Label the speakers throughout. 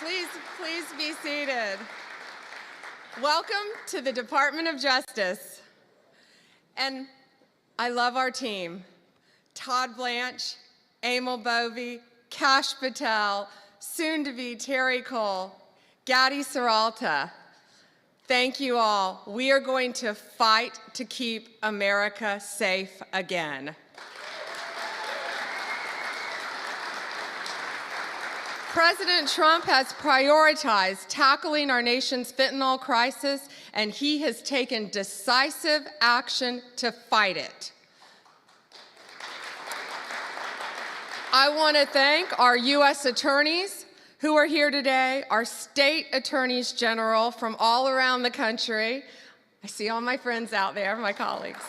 Speaker 1: Please be seated. Welcome to the Department of Justice. And I love our team. Todd Blanche, Emil Bovey, Kash Patel, soon to be Terry Cole, Gadi Saralta. Thank you all. We are going to fight to keep America safe again. President Trump has prioritized tackling our nation's fentanyl crisis, and he has taken decisive action to fight it. I want to thank our U.S. attorneys who are here today, our state attorneys general from all around the country. I see all my friends out there, my colleagues,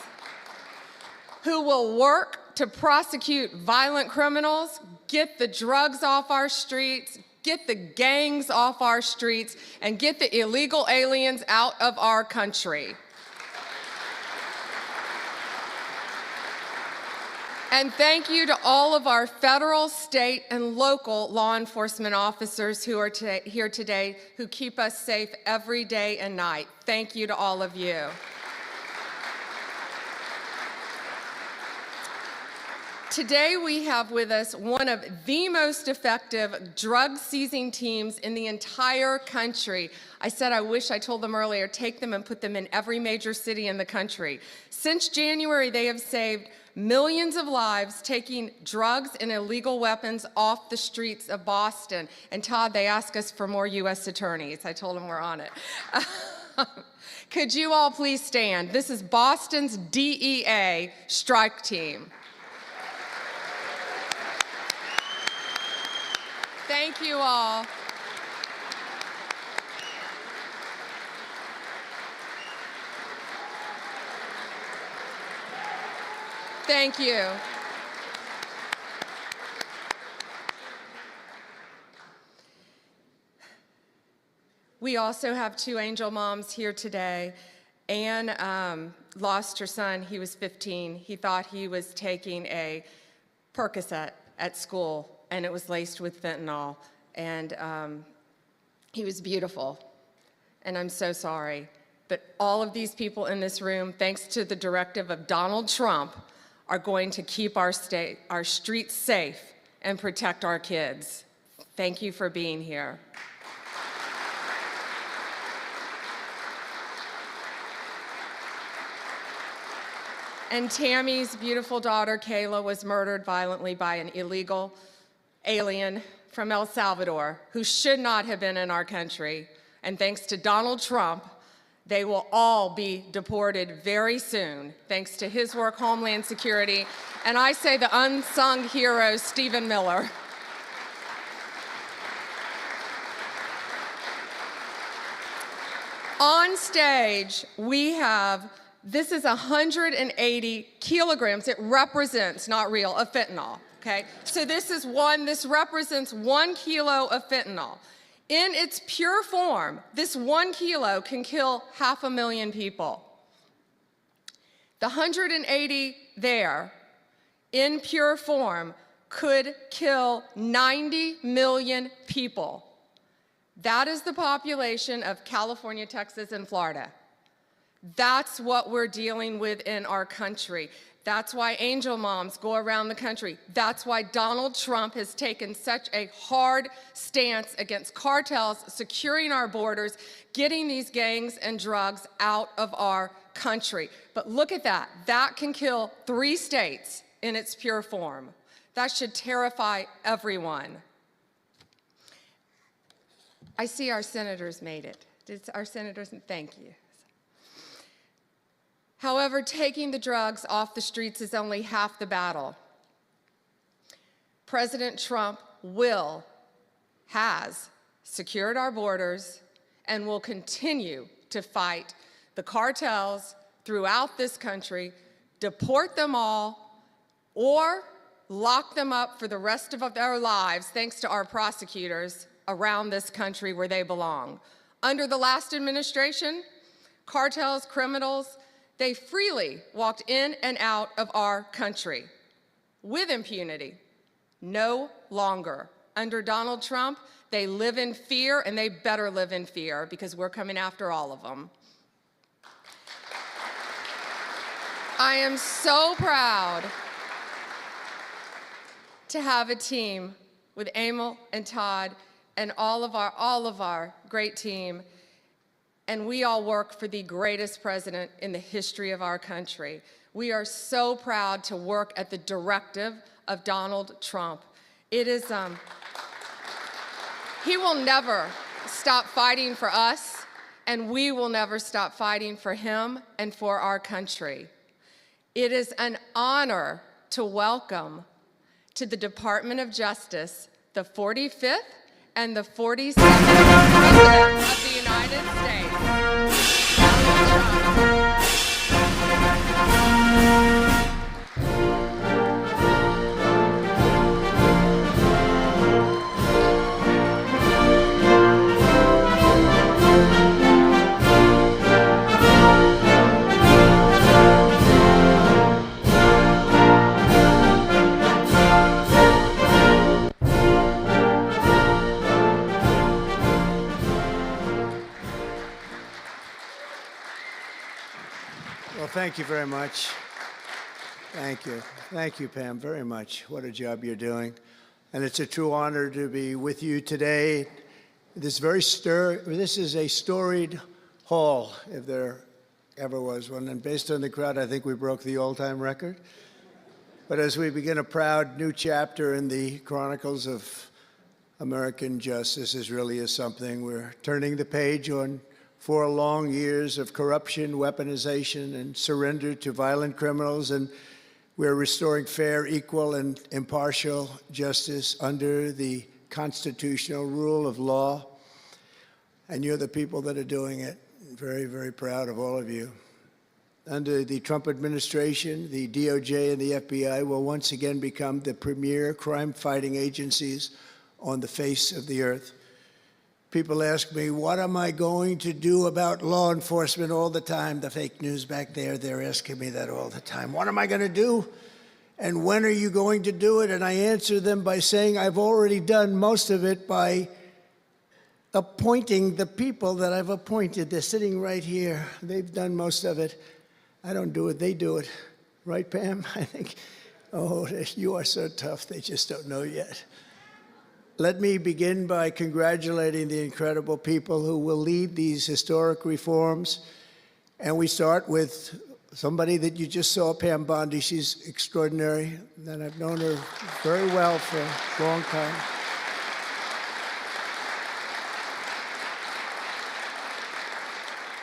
Speaker 1: who will work to prosecute violent criminals, get the drugs off our streets, get the gangs off our streets, and get the illegal aliens out of our country. And thank you to all of our federal, state, and local law enforcement officers who are here today who keep us safe every day and night. Thank you to all of you. Today we have with us one of the most effective drug-seizing teams in the entire country. I said I wish I told them earlier, take them and put them in every major city in the country. Since January, they have saved millions of lives taking drugs and illegal weapons off the streets of Boston. And Todd, they asked us for more U.S. attorneys. I told them we're on it. Could you all please stand? This is Boston's DEA strike team. Thank you all. Thank you. We also have two angel moms here today. Anne lost her son. He was 15. He thought he was taking a Percocet at school, and it was laced with fentanyl. And he was beautiful. And I'm so sorry. But all of these people in this room, thanks to the directive of Donald Trump, are going to keep our streets safe and protect our kids. Thank you for being here. And Tammy's beautiful daughter, Kayla, was murdered violently by an illegal alien from El Salvador who should not have been in our country. And thanks to Donald Trump, they will all be deported very soon, thanks to his work, Homeland Security, and I say the unsung hero, Stephen Miller. On stage, we have, this is 180 kilograms, it represents, not real, of fentanyl, okay? So this represents 1 kilo of fentanyl. In its pure form, this 1 kilo can kill 500,000 people. The 180 there, in pure form, could kill 90 million people. That is the population of California, Texas, and Florida. That's what we're dealing with in our country. That's why angel moms go around the country. That's why Donald Trump has taken such a hard stance against cartels, securing our borders, getting these gangs and drugs out of our country. But look at that. That can kill 3 states in its pure form. That should terrify everyone. I see our senators made it. Did our senators? Thank you. However, taking the drugs off the streets is only half the battle. President Trump has secured our borders and will continue to fight the cartels throughout this country, deport them all, or lock them up for the rest of their lives, thanks to our prosecutors around this country where they belong. Under the last administration, cartels, criminals, they freely walked in and out of our country with impunity. No longer. Under Donald Trump, They live in fear, and they better live in fear because we're coming after all of them. I am so proud to have a team with Emil and Todd and all of our great team, and we all work for the greatest president in the history of our country. We are so proud to work at the directive of Donald Trump. It is, he will never stop fighting for us, and we will never stop fighting for him and for our country. It is an honor to welcome to the Department of Justice the 45th and the 47th President of the United States, Donald Trump.
Speaker 2: Well, thank you very much. Thank you. Thank you, Pam, very much. What a job you're doing. And it's a true honor to be with you today. This is a storied hall, if there ever was one. And based on the crowd, I think we broke the all-time record. But as we begin a proud new chapter in the chronicles of American justice, this really is something. We're turning the page on 4 long years of corruption, weaponization, and surrender to violent criminals, and we're restoring fair, equal, and impartial justice under the constitutional rule of law. And you're the people that are doing it. Very, very proud of all of you. Under the Trump administration, the DOJ and the FBI will once again become the premier crime-fighting agencies on the face of the earth. People ask me, what am I going to do about law enforcement all the time? The fake news back there, they're asking me that all the time. What am I going to do? And when are you going to do it? And I answer them by saying I've already done most of it by appointing the people that I've appointed. They're sitting right here. They've done most of it. I don't do it, they do it. Right, Pam? I think, oh, you are so tough, they just don't know yet. Let me begin by congratulating the incredible people who will lead these historic reforms. And we start with somebody that you just saw, Pam Bondi. She's extraordinary, and I've known her very well for a long time.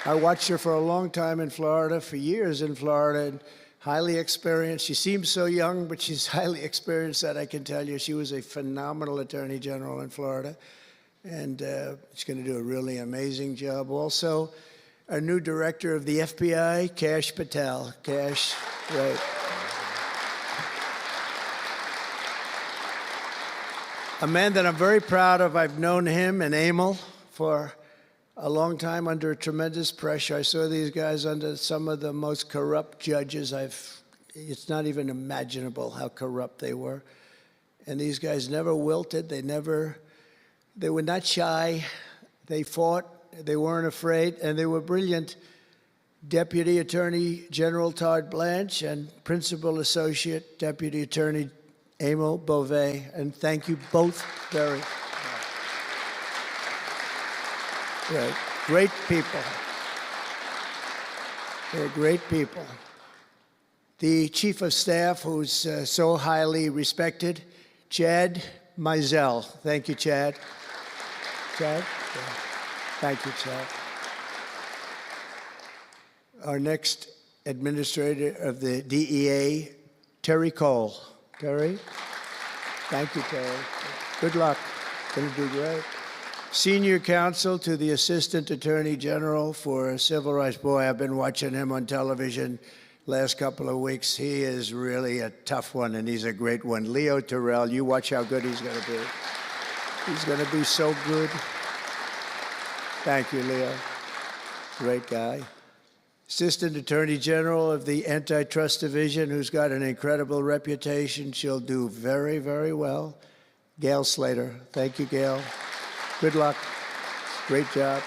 Speaker 2: I watched her for a long time in Florida, for years in Florida, and highly experienced. She seems so young, but she's highly experienced, that I can tell you. She was a phenomenal attorney general in Florida, and she's going to do a really amazing job. Also, our new director of the FBI, Kash Patel. Kash, right. A man that I'm very proud of. I've known him and Emil for a long time under tremendous pressure. I saw these guys under some of the most corrupt judges it's not even imaginable how corrupt they were. And these guys never wilted. They were not shy. They fought. They weren't afraid, and they were brilliant. Deputy Attorney General Todd Blanche and Principal Associate Deputy Attorney Emil Beauvais. And thank you both very much. Right. Great people. They're great people. The Chief of Staff, who's so highly respected, Chad Mizell. Thank you, Chad. Chad? Yeah. Thank you, Chad. Our next administrator of the DEA, Terry Cole. Terry? Thank you, Terry. Good luck. Going to do great. Senior counsel to the Assistant Attorney General for Civil Rights. Boy, I've been watching him on television last couple of weeks. He is really a tough one, and he's a great one. Leo Terrell, you watch how good he's going to be. He's going to be so good. Thank you, Leo. Great guy. Assistant Attorney General of the Antitrust Division, who's got an incredible reputation. She'll do very, very well. Gail Slater. Thank you, Gail. Good luck. Great job.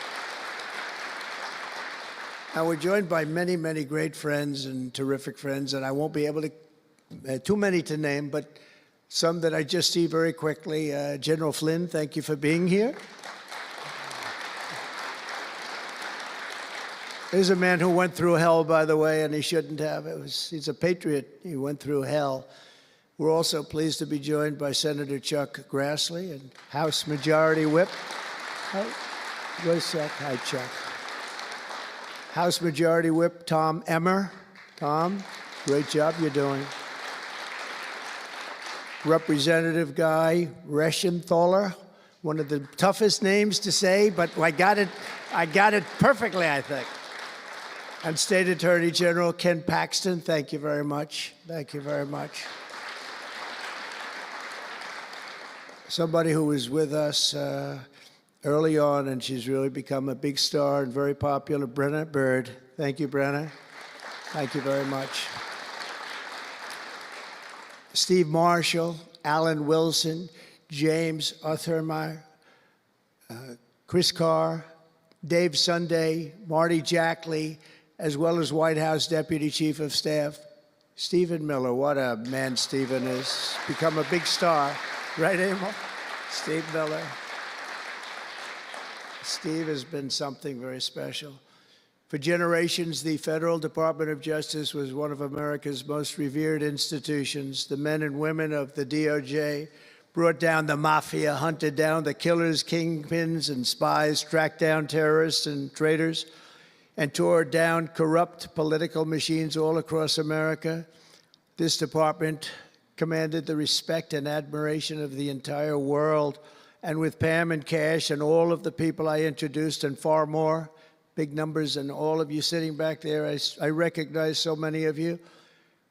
Speaker 2: Now, we're joined by many, many great friends and terrific friends, and I won't be able to, too many to name, but some that I just see very quickly. General Flynn, thank you for being here. There's a man who went through hell, by the way, and he shouldn't have. He's a patriot. He went through hell. We're also pleased to be joined by Senator Chuck Grassley and House Majority Whip. Where's Chuck? Hi, Chuck. House Majority Whip Tom Emmer. Tom, great job you're doing. Representative Guy Reschenthaler, one of the toughest names to say, but I got it perfectly, I think. And State Attorney General Ken Paxton, thank you very much. Thank you very much. Somebody who was with us early on, and she's really become a big star and very popular, Brenna Bird. Thank you, Brenna. Thank you very much. Steve Marshall, Alan Wilson, James Othermeyer, Chris Carr, Dave Sunday, Marty Jackley, as well as White House Deputy Chief of Staff, Stephen Miller. What a man Stephen is. Become a big star. Right, Emil? Steve Miller. Steve has been something very special. For generations, the Federal Department of Justice was one of America's most revered institutions. The men and women of the DOJ brought down the mafia, hunted down the killers, kingpins, and spies, tracked down terrorists and traitors, and tore down corrupt political machines all across America. This department commanded the respect and admiration of the entire world. And with Pam and Cash and all of the people I introduced and far more, big numbers, and all of you sitting back there, I recognize so many of you.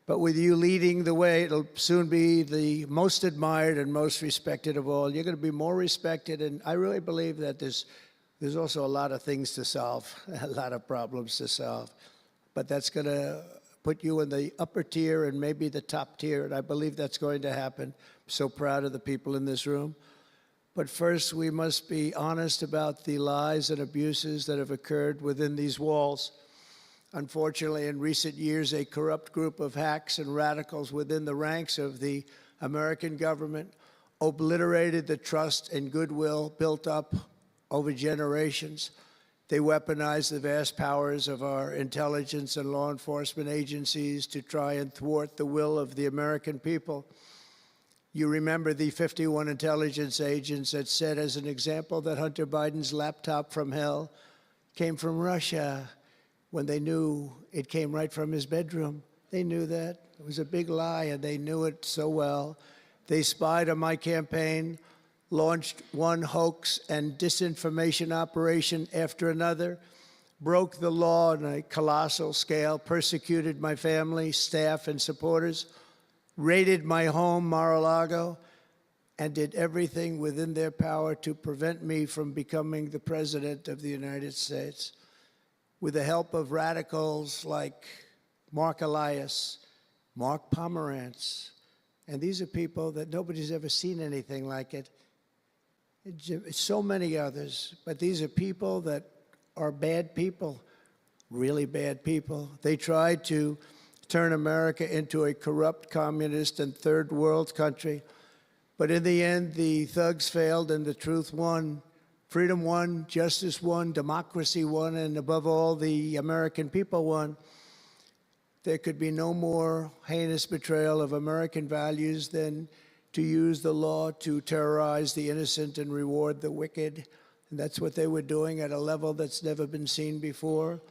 Speaker 2: But with you leading the way, it'll soon be the most admired and most respected of all. You're going to be more respected, and I really believe that there's also a lot of things to solve, a lot of problems to solve. But that's going to put you in the upper tier and maybe the top tier, and I believe that's going to happen. I'm so proud of the people in this room. But first, we must be honest about the lies and abuses that have occurred within these walls. Unfortunately, in recent years, a corrupt group of hacks and radicals within the ranks of the American government obliterated the trust and goodwill built up over generations. They weaponized the vast powers of our intelligence and law enforcement agencies to try and thwart the will of the American people. You remember the 51 intelligence agents that said, as an example, that Hunter Biden's laptop from hell came from Russia when they knew it came right from his bedroom. They knew that. It was a big lie, and they knew it so well. They spied on my campaign, launched one hoax and disinformation operation after another, broke the law on a colossal scale, persecuted my family, staff, and supporters, raided my home, Mar-a-Lago, and did everything within their power to prevent me from becoming the President of the United States. With the help of radicals like Mark Elias, Mark Pomerantz, and these are people that nobody's ever seen anything like it. So many others, but these are people that are bad people, really bad people. They tried to turn America into a corrupt, communist, and third world country. But in the end, the thugs failed and the truth won. Freedom won, justice won, democracy won, and above all, the American people won. There could be no more heinous betrayal of American values than to use the law to terrorize the innocent and reward the wicked. And that's what they were doing at a level that's never been seen before.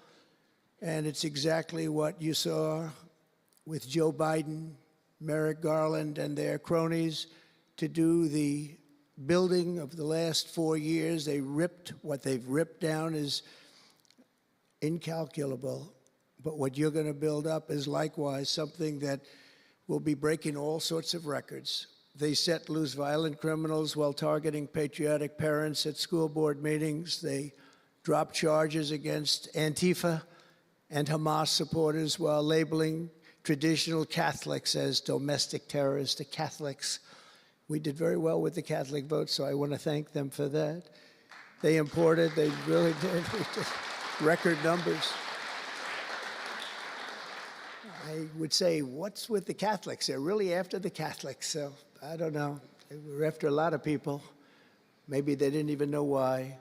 Speaker 2: And it's exactly what you saw with Joe Biden, Merrick Garland, and their cronies to do the building of the last 4 years. What they've ripped down is incalculable. But what you're going to build up is likewise something that will be breaking all sorts of records. They set loose violent criminals while targeting patriotic parents at school board meetings. They dropped charges against Antifa and Hamas supporters while labeling traditional Catholics as domestic terrorists. The Catholics, we did very well with the Catholic vote, so I want to thank them for that. They imported, they really did. Record numbers. I would say, what's with the Catholics? They're really after the Catholics, so I don't know. They were after a lot of people. Maybe they didn't even know why.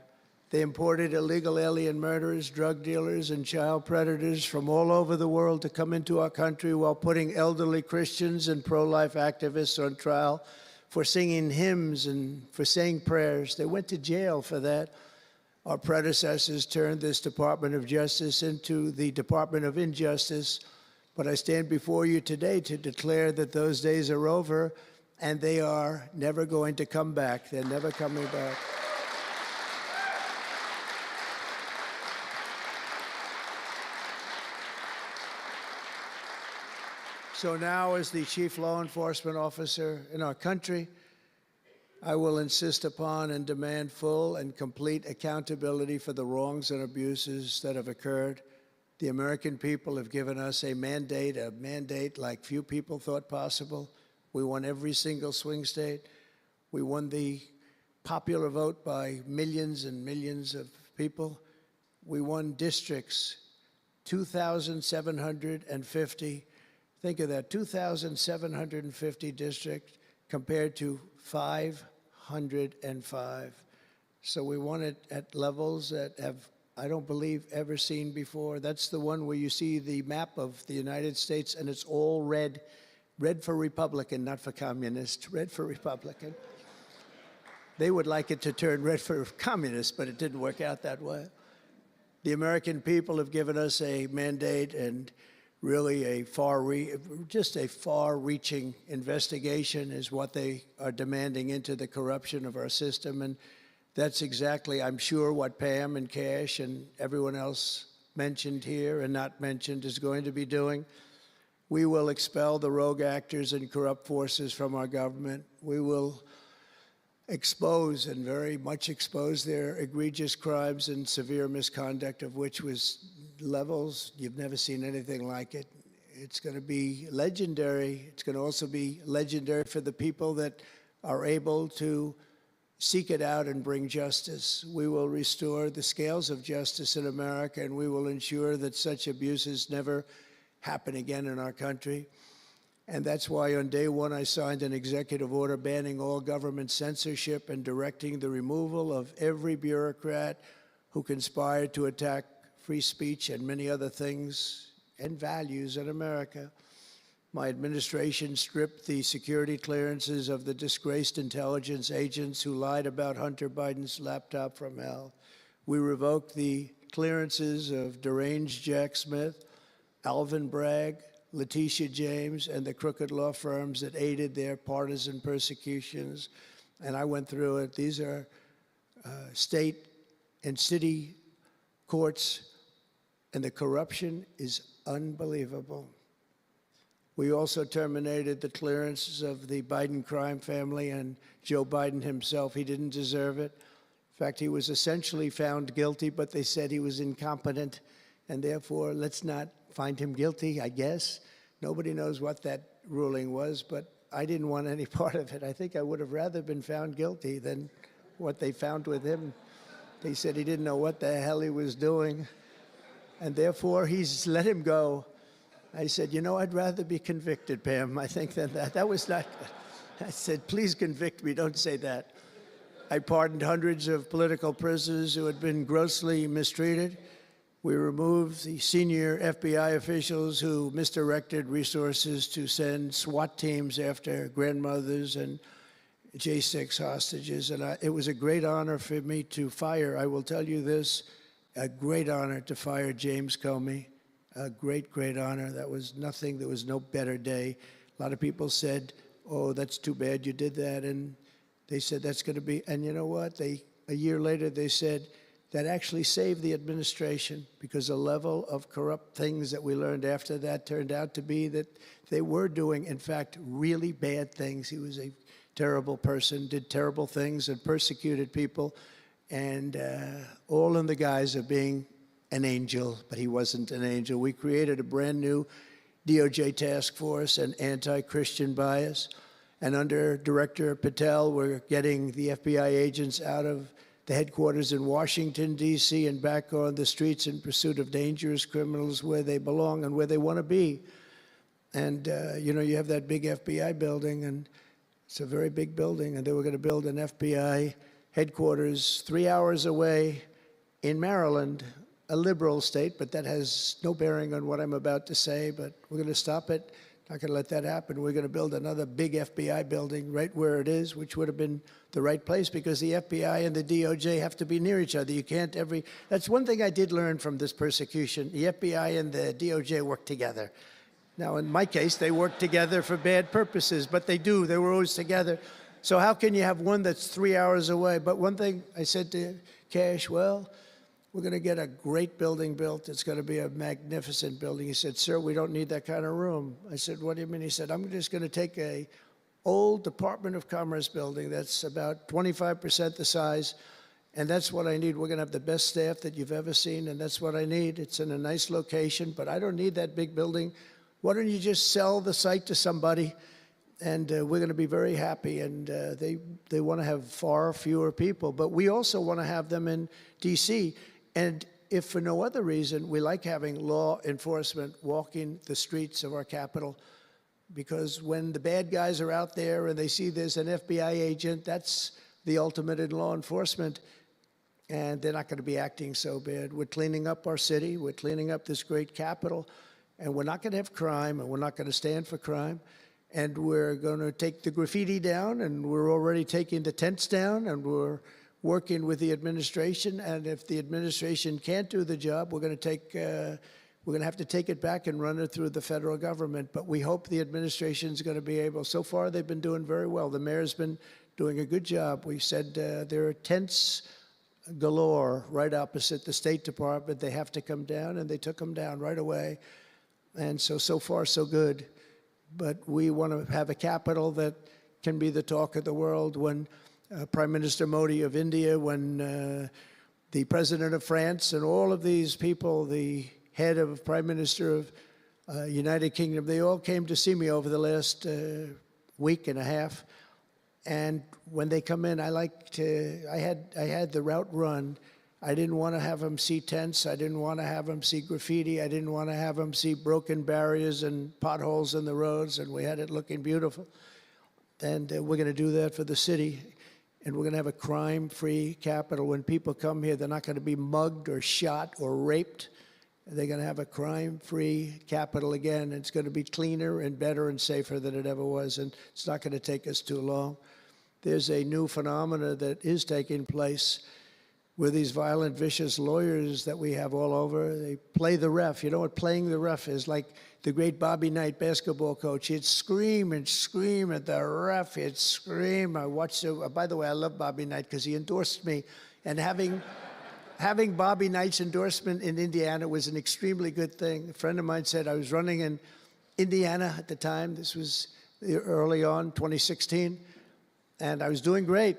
Speaker 2: They imported illegal alien murderers, drug dealers, and child predators from all over the world to come into our country while putting elderly Christians and pro-life activists on trial for singing hymns and for saying prayers. They went to jail for that. Our predecessors turned this Department of Justice into the Department of Injustice. But I stand before you today to declare that those days are over, and they are never going to come back. They're never coming back. So now, as the chief law enforcement officer in our country, I will insist upon and demand full and complete accountability for the wrongs and abuses that have occurred. The American people have given us a mandate like few people thought possible. We won every single swing state. We won the popular vote by millions and millions of people. We won districts, 2,750. Think of that, 2,750 districts compared to 505. So we won it at levels that have, I don't believe, ever seen before. That's the one where you see the map of the United States and it's all red. Red for Republican, not for communist. Red for Republican. They would like it to turn red for communist, but it didn't work out that way. The American people have given us a mandate and really a far-reaching investigation is what they are demanding into the corruption of our system. And that's exactly, I'm sure, what Pam and Cash and everyone else mentioned here and not mentioned is going to be doing. We will expel the rogue actors and corrupt forces from our government. We will expose and very much expose their egregious crimes and severe misconduct, of which was levels you've never seen anything like it. It's going to be legendary. It's going to also be legendary for the people that are able to seek it out and bring justice. We will restore the scales of justice in America, and we will ensure that such abuses never happen again in our country. And that's why on day one I signed an executive order banning all government censorship and directing the removal of every bureaucrat who conspired to attack free speech and many other things and values in America. My administration stripped the security clearances of the disgraced intelligence agents who lied about Hunter Biden's laptop from hell. We revoked the clearances of deranged Jack Smith, Alvin Bragg, Letitia James, and the crooked law firms that aided their partisan persecutions. And I went through it. These are state and city courts, and the corruption is unbelievable. We also terminated the clearances of the Biden crime family and Joe Biden himself. He didn't deserve it. In fact, he was essentially found guilty, but they said he was incompetent, and therefore let's not find him guilty, I guess. Nobody knows what that ruling was, but I didn't want any part of it. I think I would have rather been found guilty than what they found with him. They said he didn't know what the hell he was doing, and therefore he's let him go. I said, you know, I'd rather be convicted, Pam, I think, than that. That was not good. I said, please convict me, don't say that. I pardoned hundreds of political prisoners who had been grossly mistreated. We removed the senior FBI officials who misdirected resources to send SWAT teams after grandmothers and J6 hostages. And it was a great honor for me to fire, I will tell you this, a great honor to fire James Comey. A great, great honor. That was nothing. There was no better day. A lot of people said, oh, that's too bad you did that. And they said, that's going to be, and you know what? A year later, they said, that actually saved the administration, because the level of corrupt things that we learned after that turned out to be that they were doing, in fact, really bad things. He was a terrible person, did terrible things, and persecuted people, and all in the guise of being an angel, but he wasn't an angel. We created a brand new DOJ task force and anti-Christian bias, and under Director Patel, we're getting the FBI agents out of the headquarters in Washington, D.C., and back on the streets in pursuit of dangerous criminals where they belong and where they want to be. And, you have that big FBI building, and it's a very big building, and they were going to build an FBI headquarters 3 hours away in Maryland, a liberal state, but that has no bearing on what I'm about to say, but we're going to stop it. Not going to let that happen. We're going to build another big FBI building right where it is, which would have been the right place because the FBI and the DOJ have to be near each other. You can't that's one thing I did learn from this persecution. The FBI and the DOJ work together. Now, in my case, they work together for bad purposes, but they do. They were always together. So how can you have one that's 3 hours away? But one thing I said to Cash, well, we're going to get a great building built. It's going to be a magnificent building. He said, sir, we don't need that kind of room. I said, what do you mean? He said, I'm just going to take a old Department of Commerce building that's about 25% the size, and that's what I need. We're going to have the best staff that you've ever seen, and that's what I need. It's in a nice location, but I don't need that big building. Why don't you just sell the site to somebody, and we're going to be very happy. And they want to have far fewer people, but we also want to have them in D.C., and if for no other reason, we like having law enforcement walking the streets of our capital, because when the bad guys are out there and they see there's an FBI agent, that's the ultimate in law enforcement, and they're not going to be acting so bad. We're cleaning up our city. We're cleaning up this great capital, and we're not going to have crime, and we're not going to stand for crime, and we're going to take the graffiti down, and we're already taking the tents down, and we're working with the administration, and if the administration can't do the job, we're going to have to take it back and run it through the federal government. But we hope the administration is going to be able. So far, they've been doing very well. The mayor's been doing a good job. We said there are tents galore right opposite the State Department. They have to come down, and they took them down right away. And so far, so good. But we want to have a capital that can be the talk of the world. When Prime Minister Modi of India, when the President of France, and all of these people, the head of Prime Minister of United Kingdom, they all came to see me over the last week and a half. And when they come in, I had the route run. I didn't want to have them see tents. I didn't want to have them see graffiti. I didn't want to have them see broken barriers and potholes in the roads, and we had it looking beautiful. And we're going to do that for the city. And we're going to have a crime-free capital. When people come here, they're not going to be mugged or shot or raped. They're going to have a crime-free capital again. It's going to be cleaner and better and safer than it ever was, and it's not going to take us too long. There's a new phenomena that is taking place where these violent, vicious lawyers that we have all over, they play the ref. You know what playing the ref is? Like the great Bobby Knight basketball coach. He'd scream and scream at the ref. He'd scream. I watched it. By the way, I love Bobby Knight because he endorsed me. And having Bobby Knight's endorsement in Indiana was an extremely good thing. A friend of mine said I was running in Indiana at the time. This was early on, 2016. And I was doing great.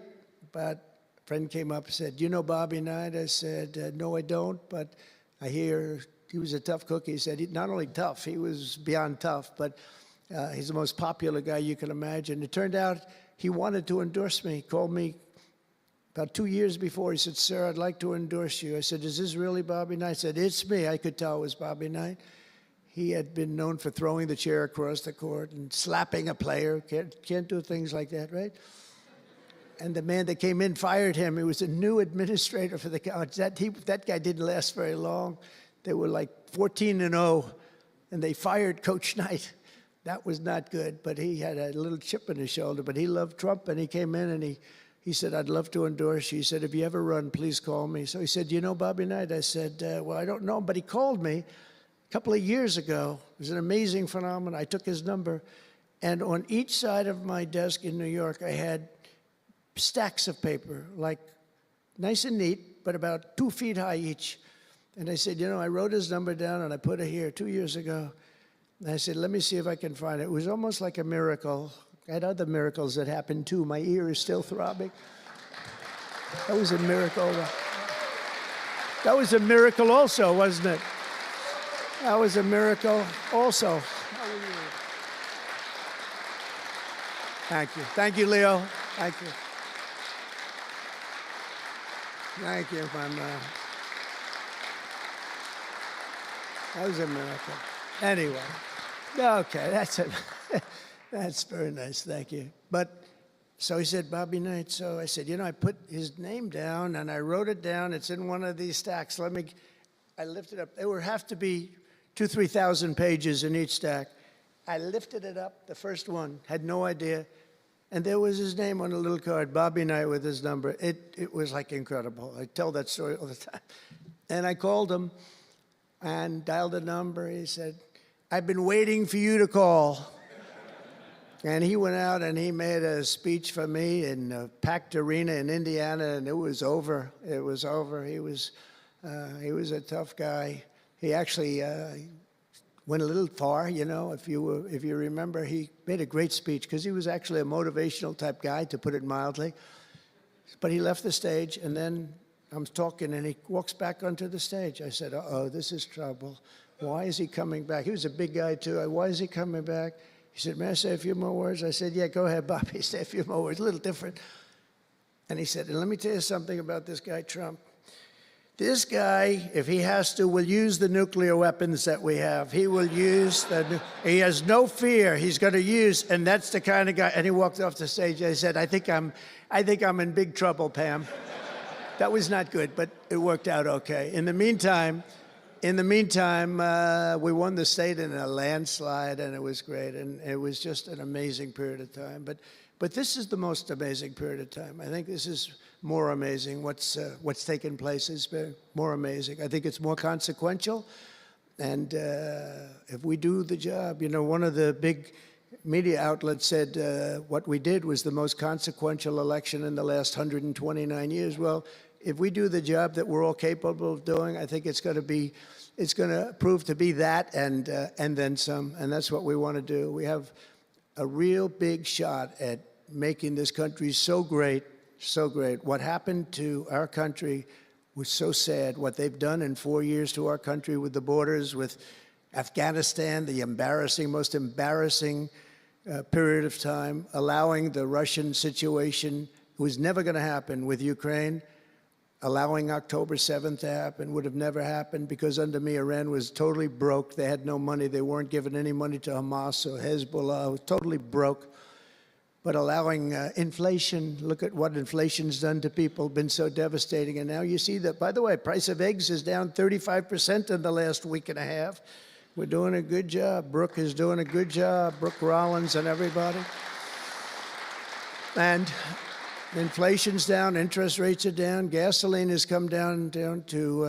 Speaker 2: But a friend came up and said, "You know Bobby Knight?" I said, "No, I don't, but I hear he was a tough cookie." He said, not only tough, he was beyond tough, but he's the most popular guy you can imagine. It turned out he wanted to endorse me. He called me about 2 years before. He said, "Sir, I'd like to endorse you." I said, "Is this really Bobby Knight?" I said, "It's me." I could tell it was Bobby Knight. He had been known for throwing the chair across the court and slapping a player. Can't do things like that, right? And the man that came in fired him. He was a new administrator for the college. That guy didn't last very long. They were like 14-0, and they fired Coach Knight. That was not good, but he had a little chip in his shoulder. But he loved Trump, and he came in, and he said, "I'd love to endorse you." He said, "If you ever run, please call me." So he said, "You know Bobby Knight?" I said, "Well, I don't know him," but he called me a couple of years ago. It was an amazing phenomenon. I took his number, and on each side of my desk in New York, I had stacks of paper, like nice and neat, but about 2 feet high each. And I said, I wrote his number down and I put it here 2 years ago. And I said, let me see if I can find it. It was almost like a miracle. I had other miracles that happened too. My ear is still throbbing. That was a miracle. That was a miracle also, wasn't it? That was a miracle also. Thank you. Thank you, Leo. Thank you. Thank you, my man. That was a miracle. Anyway, okay, that's it. That's very nice, thank you. But, so he said, Bobby Knight. So I said, I put his name down and I wrote it down. It's in one of these stacks. I lifted up. There would have to be 2,000 to 3,000 pages in each stack. I lifted it up, the first one, had no idea. And there was his name on a little card, Bobby Knight with his number. It was like incredible. I tell that story all the time. And I called him and dialed a number. He said, I've been waiting for you to call. And he went out and he made a speech for me in a packed arena in Indiana, and it was over. It was over. He was a tough guy. He actually went a little far, if you remember. He made a great speech because he was actually a motivational type guy, to put it mildly. But he left the stage, and then I'm talking, and he walks back onto the stage. I said, uh-oh, this is trouble. Why is he coming back? He was a big guy, too. Why is he coming back? He said, may I say a few more words? I said, yeah, go ahead, Bobby, say a few more words, a little different. And he said, and let me tell you something about this guy, Trump. This guy, if he has to, will use the nuclear weapons that we have. He will use he has no fear. He's going to use, and that's the kind of guy. And he walked off the stage. I said, I think I'm in big trouble, Pam. That was not good, but it worked out okay. In the meantime, we won the state in a landslide, and it was great, and it was just an amazing period of time. But this is the most amazing period of time. I think this is more amazing. What's taken place is more amazing. I think it's more consequential, and if we do the job, one of the big media outlets said what we did was the most consequential election in the last 129 years. Well, if we do the job that we're all capable of doing, I think it's going to prove to be that and then some, and that's what we want to do. We have a real big shot at making this country so great, so great. What happened to our country was so sad. What they've done in 4 years to our country with the borders, with Afghanistan, the most embarrassing period of time, allowing the Russian situation, it was never going to happen, with Ukraine. Allowing October 7th to happen would have never happened, because under me, Iran was totally broke. They had no money. They weren't giving any money to Hamas or Hezbollah. It was totally broke. But allowing inflation, look at what inflation's done to people, been so devastating. And now you see that, by the way, price of eggs is down 35% in the last week and a half. We're doing a good job. Brooke is doing a good job. Brooke Rollins and everybody. And inflation's down, interest rates are down, gasoline has come down to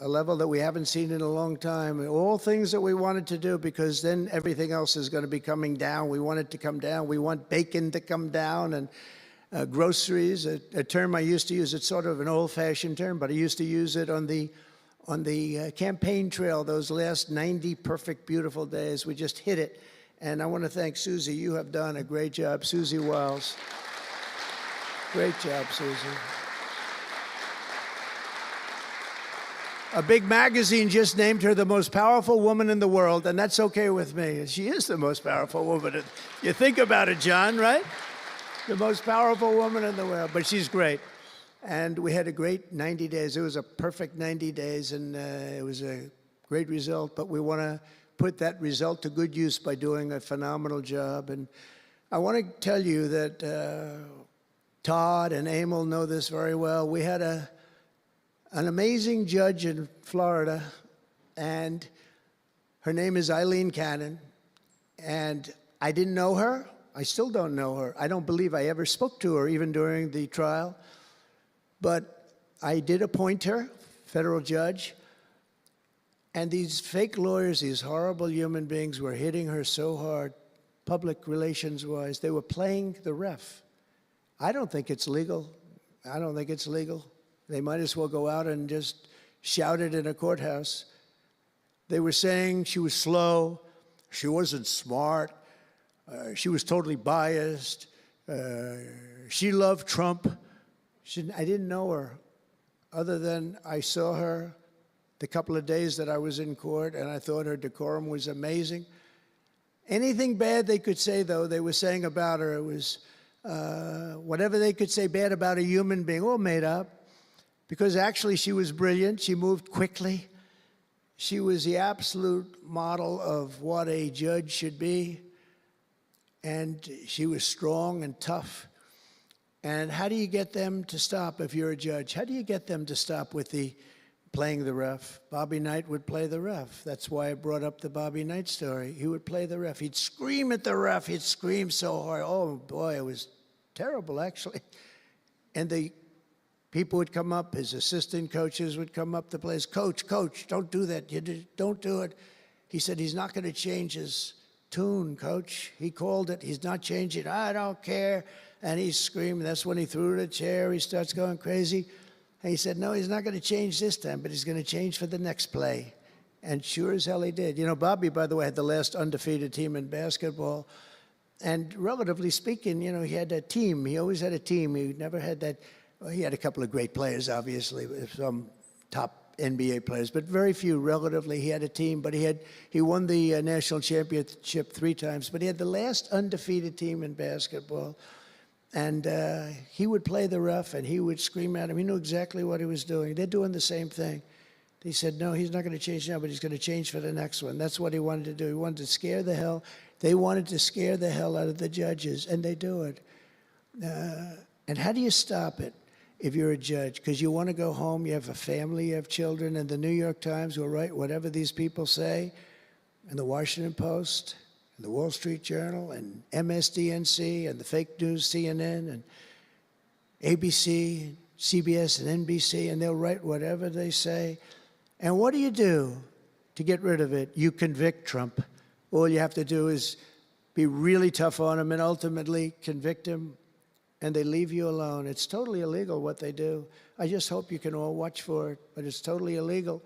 Speaker 2: a level that we haven't seen in a long time. All things that we wanted to do, because then everything else is going to be coming down. We want it to come down. We want bacon to come down, and groceries, a term I used to use. It's sort of an old-fashioned term, but I used to use it on the campaign trail, those last 90 perfect, beautiful days. We just hit it. And I want to thank Susie. You have done a great job, Susie Wiles. Great job, Susie. A big magazine just named her the most powerful woman in the world, and that's okay with me. She is the most powerful woman. You think about it, John, right? The most powerful woman in the world, but she's great. And we had a great 90 days. It was a perfect 90 days, and it was a great result, but we want to put that result to good use by doing a phenomenal job. And I want to tell you that Todd and Emil know this very well. We had an amazing judge in Florida, and her name is Eileen Cannon, and I didn't know her. I still don't know her. I don't believe I ever spoke to her, even during the trial, but I did appoint her federal judge, and these fake lawyers, these horrible human beings, were hitting her so hard, public relations-wise. They were playing the ref. I don't think it's legal. I don't think it's legal. They might as well go out and just shout it in a courthouse. They were saying she was slow, she wasn't smart, she was totally biased, she loved Trump. I didn't know her, other than I saw her the couple of days that I was in court, and I thought her decorum was amazing. Anything bad they could say, though, they were saying about her, it was whatever they could say bad about a human being, all made up. because actually she was brilliant. She moved quickly. She was the absolute model of what a judge should be. And she was strong and tough. And how do you get them to stop if you're a judge? How do you get them to stop with the playing the ref? Bobby Knight would play the ref. That's why I brought up the Bobby Knight story. He would play the ref. He'd scream at the ref. He'd scream so hard. Oh, boy, it was terrible, actually. And the people would come up, his assistant coaches would come up to players. Coach, don't do that. Don't do it. He said he's not going to change his tune, coach. He called it. He's not changing. I don't care. And he's screaming. That's when he threw the chair. He starts going crazy. And he said, no, he's not going to change this time, but he's going to change for the next play. And sure as hell he did. You know, Bobby, by the way, had the last undefeated team in basketball. And relatively speaking, you know, he had a team. He always had a team. He never had that. Well, he had a couple of great players, obviously, some top NBA players, but very few relatively. He had a team, but he won the national championship 3 times, but he had the last undefeated team in basketball. And he would play the ref, and he would scream at him. He knew exactly what he was doing. They're doing the same thing. He said, no, he's not going to change now, but he's going to change for the next one. That's what he wanted to do. He wanted to scare the hell. They wanted to scare the hell out of the judges, and they do it. And how do you stop it if you're a judge? Because you want to go home, you have a family, you have children, and the New York Times will write whatever these people say, and the Washington Post, and the Wall Street Journal, and MSDNC, and the fake news CNN, and ABC, CBS, and NBC, and they'll write whatever they say. And what do you do to get rid of it? You convict Trump. All you have to do is be really tough on him and ultimately convict him, and they leave you alone. It's totally illegal what they do. I just hope you can all watch for it, but it's totally illegal.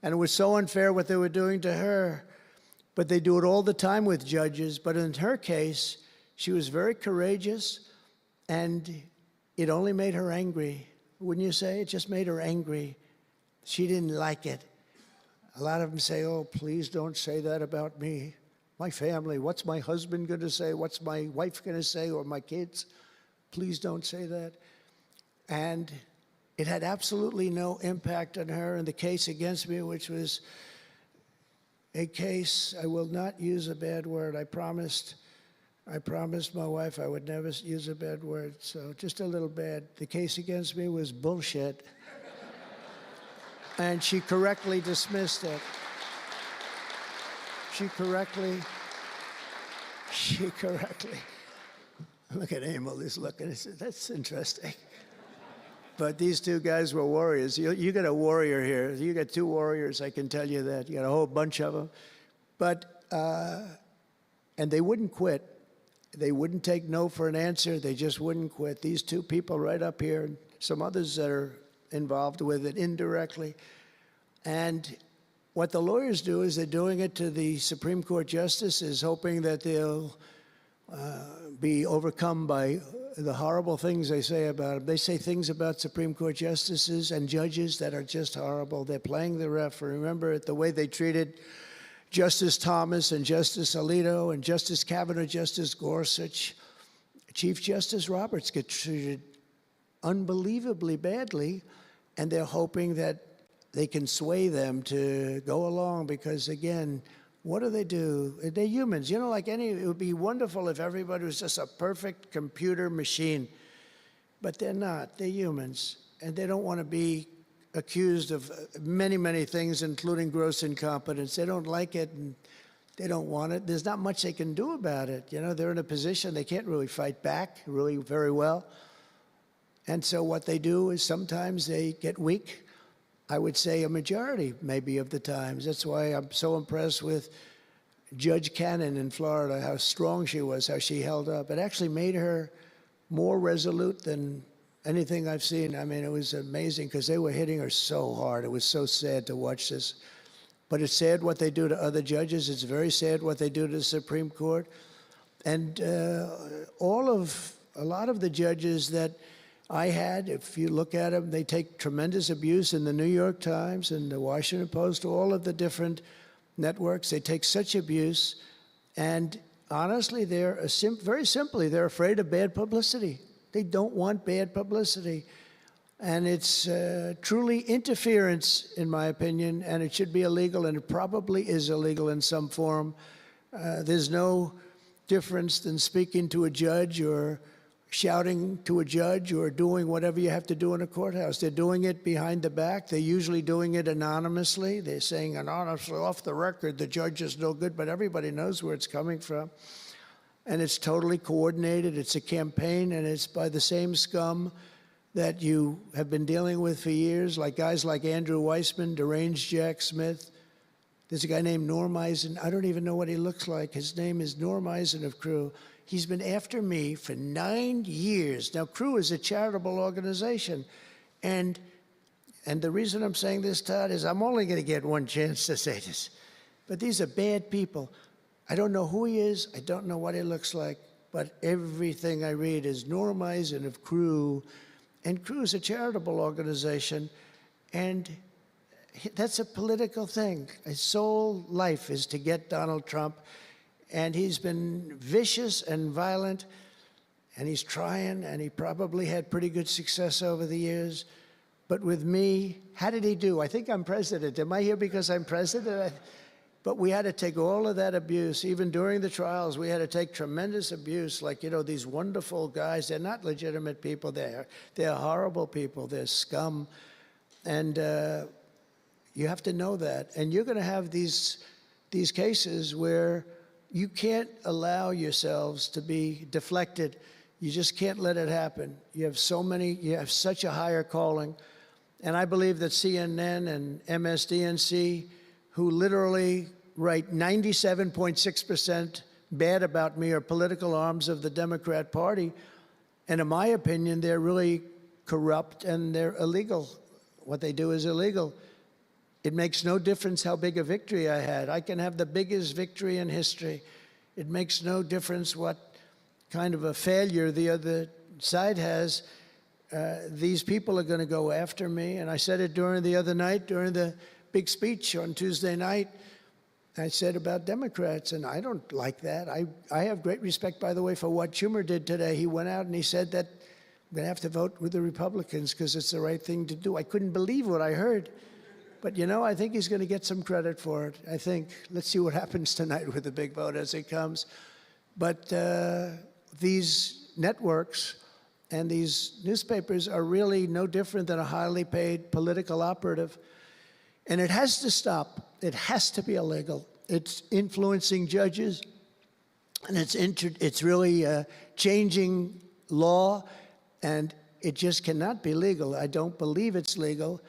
Speaker 2: And it was so unfair what they were doing to her. But they do it all the time with judges. But in her case, she was very courageous, and it only made her angry. Wouldn't you say? It just made her angry. She didn't like it. A lot of them say, oh, please don't say that about me. My family, what's my husband going to say? What's my wife going to say, or my kids? Please don't say that. And it had absolutely no impact on her in the case against me, which was a case, I will not use a bad word. I promised my wife I would never use a bad word, so just a little bad. The case against me was bullshit. And she correctly dismissed it. She correctly. Look at Emil, he's looking. He said, that's interesting. But these 2 guys were warriors. You got a warrior here. You got 2 warriors, I can tell you that. You got a whole bunch of them. But, and they wouldn't quit. They wouldn't take no for an answer. They just wouldn't quit. These 2 people right up here, and some others that are involved with it indirectly. And what the lawyers do is they're doing it to the Supreme Court justices, hoping that they'll be overcome by the horrible things they say about them. They say things about Supreme Court justices and judges that are just horrible. They're playing the ref. Remember the way they treated Justice Thomas and Justice Alito and Justice Kavanaugh, Justice Gorsuch. Chief Justice Roberts get treated unbelievably badly, and they're hoping that they can sway them to go along because, again, what do? They're humans. You know, like it would be wonderful if everybody was just a perfect computer machine. But they're not. They're humans. And they don't want to be accused of many, many things, including gross incompetence. They don't like it, and they don't want it. There's not much they can do about it. You know, they're in a position they can't really fight back really very well. And so what they do is sometimes they get weak. I would say a majority, maybe, of the times. That's why I'm so impressed with Judge Cannon in Florida, how strong she was, how she held up. It actually made her more resolute than anything I've seen. I mean, it was amazing because they were hitting her so hard. It was so sad to watch this. But it's sad what they do to other judges. It's very sad what they do to the Supreme Court. And a lot of the judges that I had, if you look at them, they take tremendous abuse in the New York Times and the Washington Post, all of the different networks. They take such abuse. And honestly, very simply, they're afraid of bad publicity. They don't want bad publicity. And it's truly interference, in my opinion, and it should be illegal, and it probably is illegal in some form. There's no difference than speaking to a judge or shouting to a judge or doing whatever you have to do in a courthouse. They're doing it behind the back. They're usually doing it anonymously. They're saying anonymously, off the record, the judge is no good, but everybody knows where it's coming from. And it's totally coordinated. It's a campaign, and it's by the same scum that you have been dealing with for years, like guys like Andrew Weissman, deranged Jack Smith. There's a guy named Norm Eisen. I don't even know what he looks like. His name is Norm Eisen of Crew. He's been after me for 9 years. Now, Crew is a charitable organization. And the reason I'm saying this, Todd, is I'm only going to get one chance to say this. But these are bad people. I don't know who he is. I don't know what he looks like. But everything I read is Norm Eisen of Crew. And Crew is a charitable organization, and that's a political thing. His sole life is to get Donald Trump, and he's been vicious and violent, and he's trying, and he probably had pretty good success over the years. But with me, how did he do? I think I'm president. Am I here because I'm president? But we had to take all of that abuse. Even during the trials, we had to take tremendous abuse. Like, these wonderful guys, they're not legitimate people. They're horrible people. They're scum. And you have to know that. And you're going to have these cases where you can't allow yourselves to be deflected. You just can't let it happen. You have such a higher calling. And I believe that CNN and MSDNC, who literally write 97.6% bad about me, are political arms of the Democrat Party. And in my opinion, they're really corrupt and they're illegal. What they do is illegal. It makes no difference how big a victory I had. I can have the biggest victory in history. It makes no difference what kind of a failure the other side has. These people are going to go after me. And I said it during the big speech on Tuesday night. I said about Democrats, and I don't like that. I have great respect, by the way, for what Schumer did today. He went out and he said that I'm going to have to vote with the Republicans because it's the right thing to do. I couldn't believe what I heard. But, I think he's going to get some credit for it. I think. Let's see what happens tonight with the big vote as it comes. But these networks and these newspapers are really no different than a highly paid political operative. And it has to stop. It has to be illegal. It's influencing judges, and it's really changing law, and it just cannot be legal. I don't believe it's legal.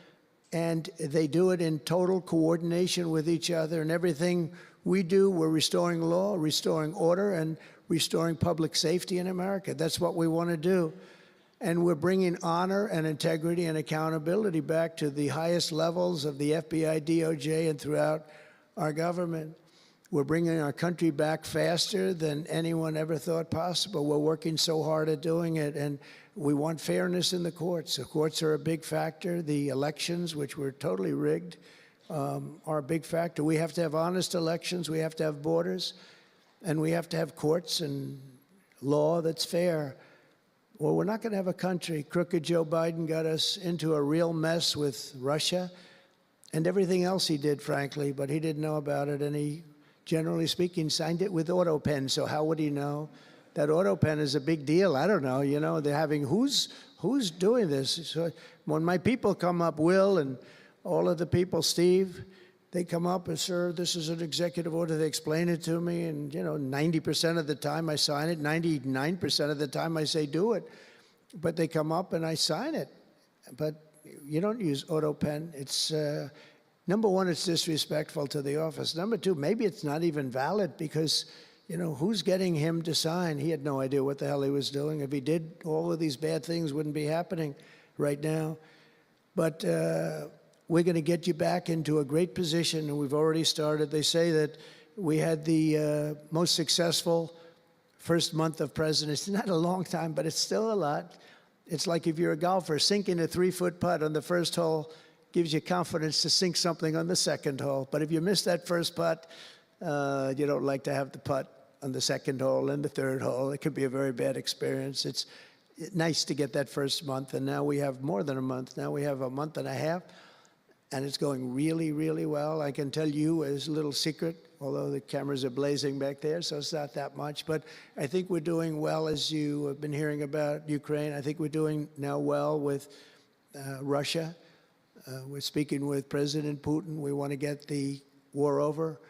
Speaker 2: And they do it in total coordination with each other. And everything we do, we're restoring law, restoring order, and restoring public safety in America. That's what we want to do. And we're bringing honor and integrity and accountability back to the highest levels of the FBI, DOJ, and throughout our government. We're bringing our country back faster than anyone ever thought possible. We're working so hard at doing it, and we want fairness in the courts. The courts are a big factor. The elections, which were totally rigged, are a big factor. We have to have honest elections. We have to have borders, and we have to have courts and law that's fair. Well, we're not going to have a country. Crooked Joe Biden got us into a real mess with Russia and everything else he did, frankly, but he didn't know about it, and he, generally speaking, signed it with AutoPen, so how would he know? That AutoPen is a big deal. I don't know, they're having, who's doing this? So when my people come up, Will and all of the people, Steve, they come up and, sir, this is an executive order. They explain it to me, and 90% of the time I sign it. 99% of the time I say do it, but they come up and I sign it. But you don't use AutoPen. It's number one, it's disrespectful to the office. Number two, maybe it's not even valid because who's getting him to sign? He had no idea what the hell he was doing. If he did, all of these bad things wouldn't be happening right now. But we're going to get you back into a great position, and we've already started. They say that we had the most successful first month of presidency. It's not a long time, but it's still a lot. It's like if you're a golfer, sinking a 3-foot putt on the first hole gives you confidence to sink something on the second hole. But if you miss that first putt, you don't like to have the putt on the second hole and the third hole. It could be a very bad experience. nice to get that first month, and now we have more than a month. Now we have a month and a half, and it's going really, really well. I can tell you as a little secret, although the cameras are blazing back there, so it's not that much. But I think we're doing well, as you have been hearing about Ukraine. I think we're doing now well with Russia. We're speaking with President Putin. We want to get the war over.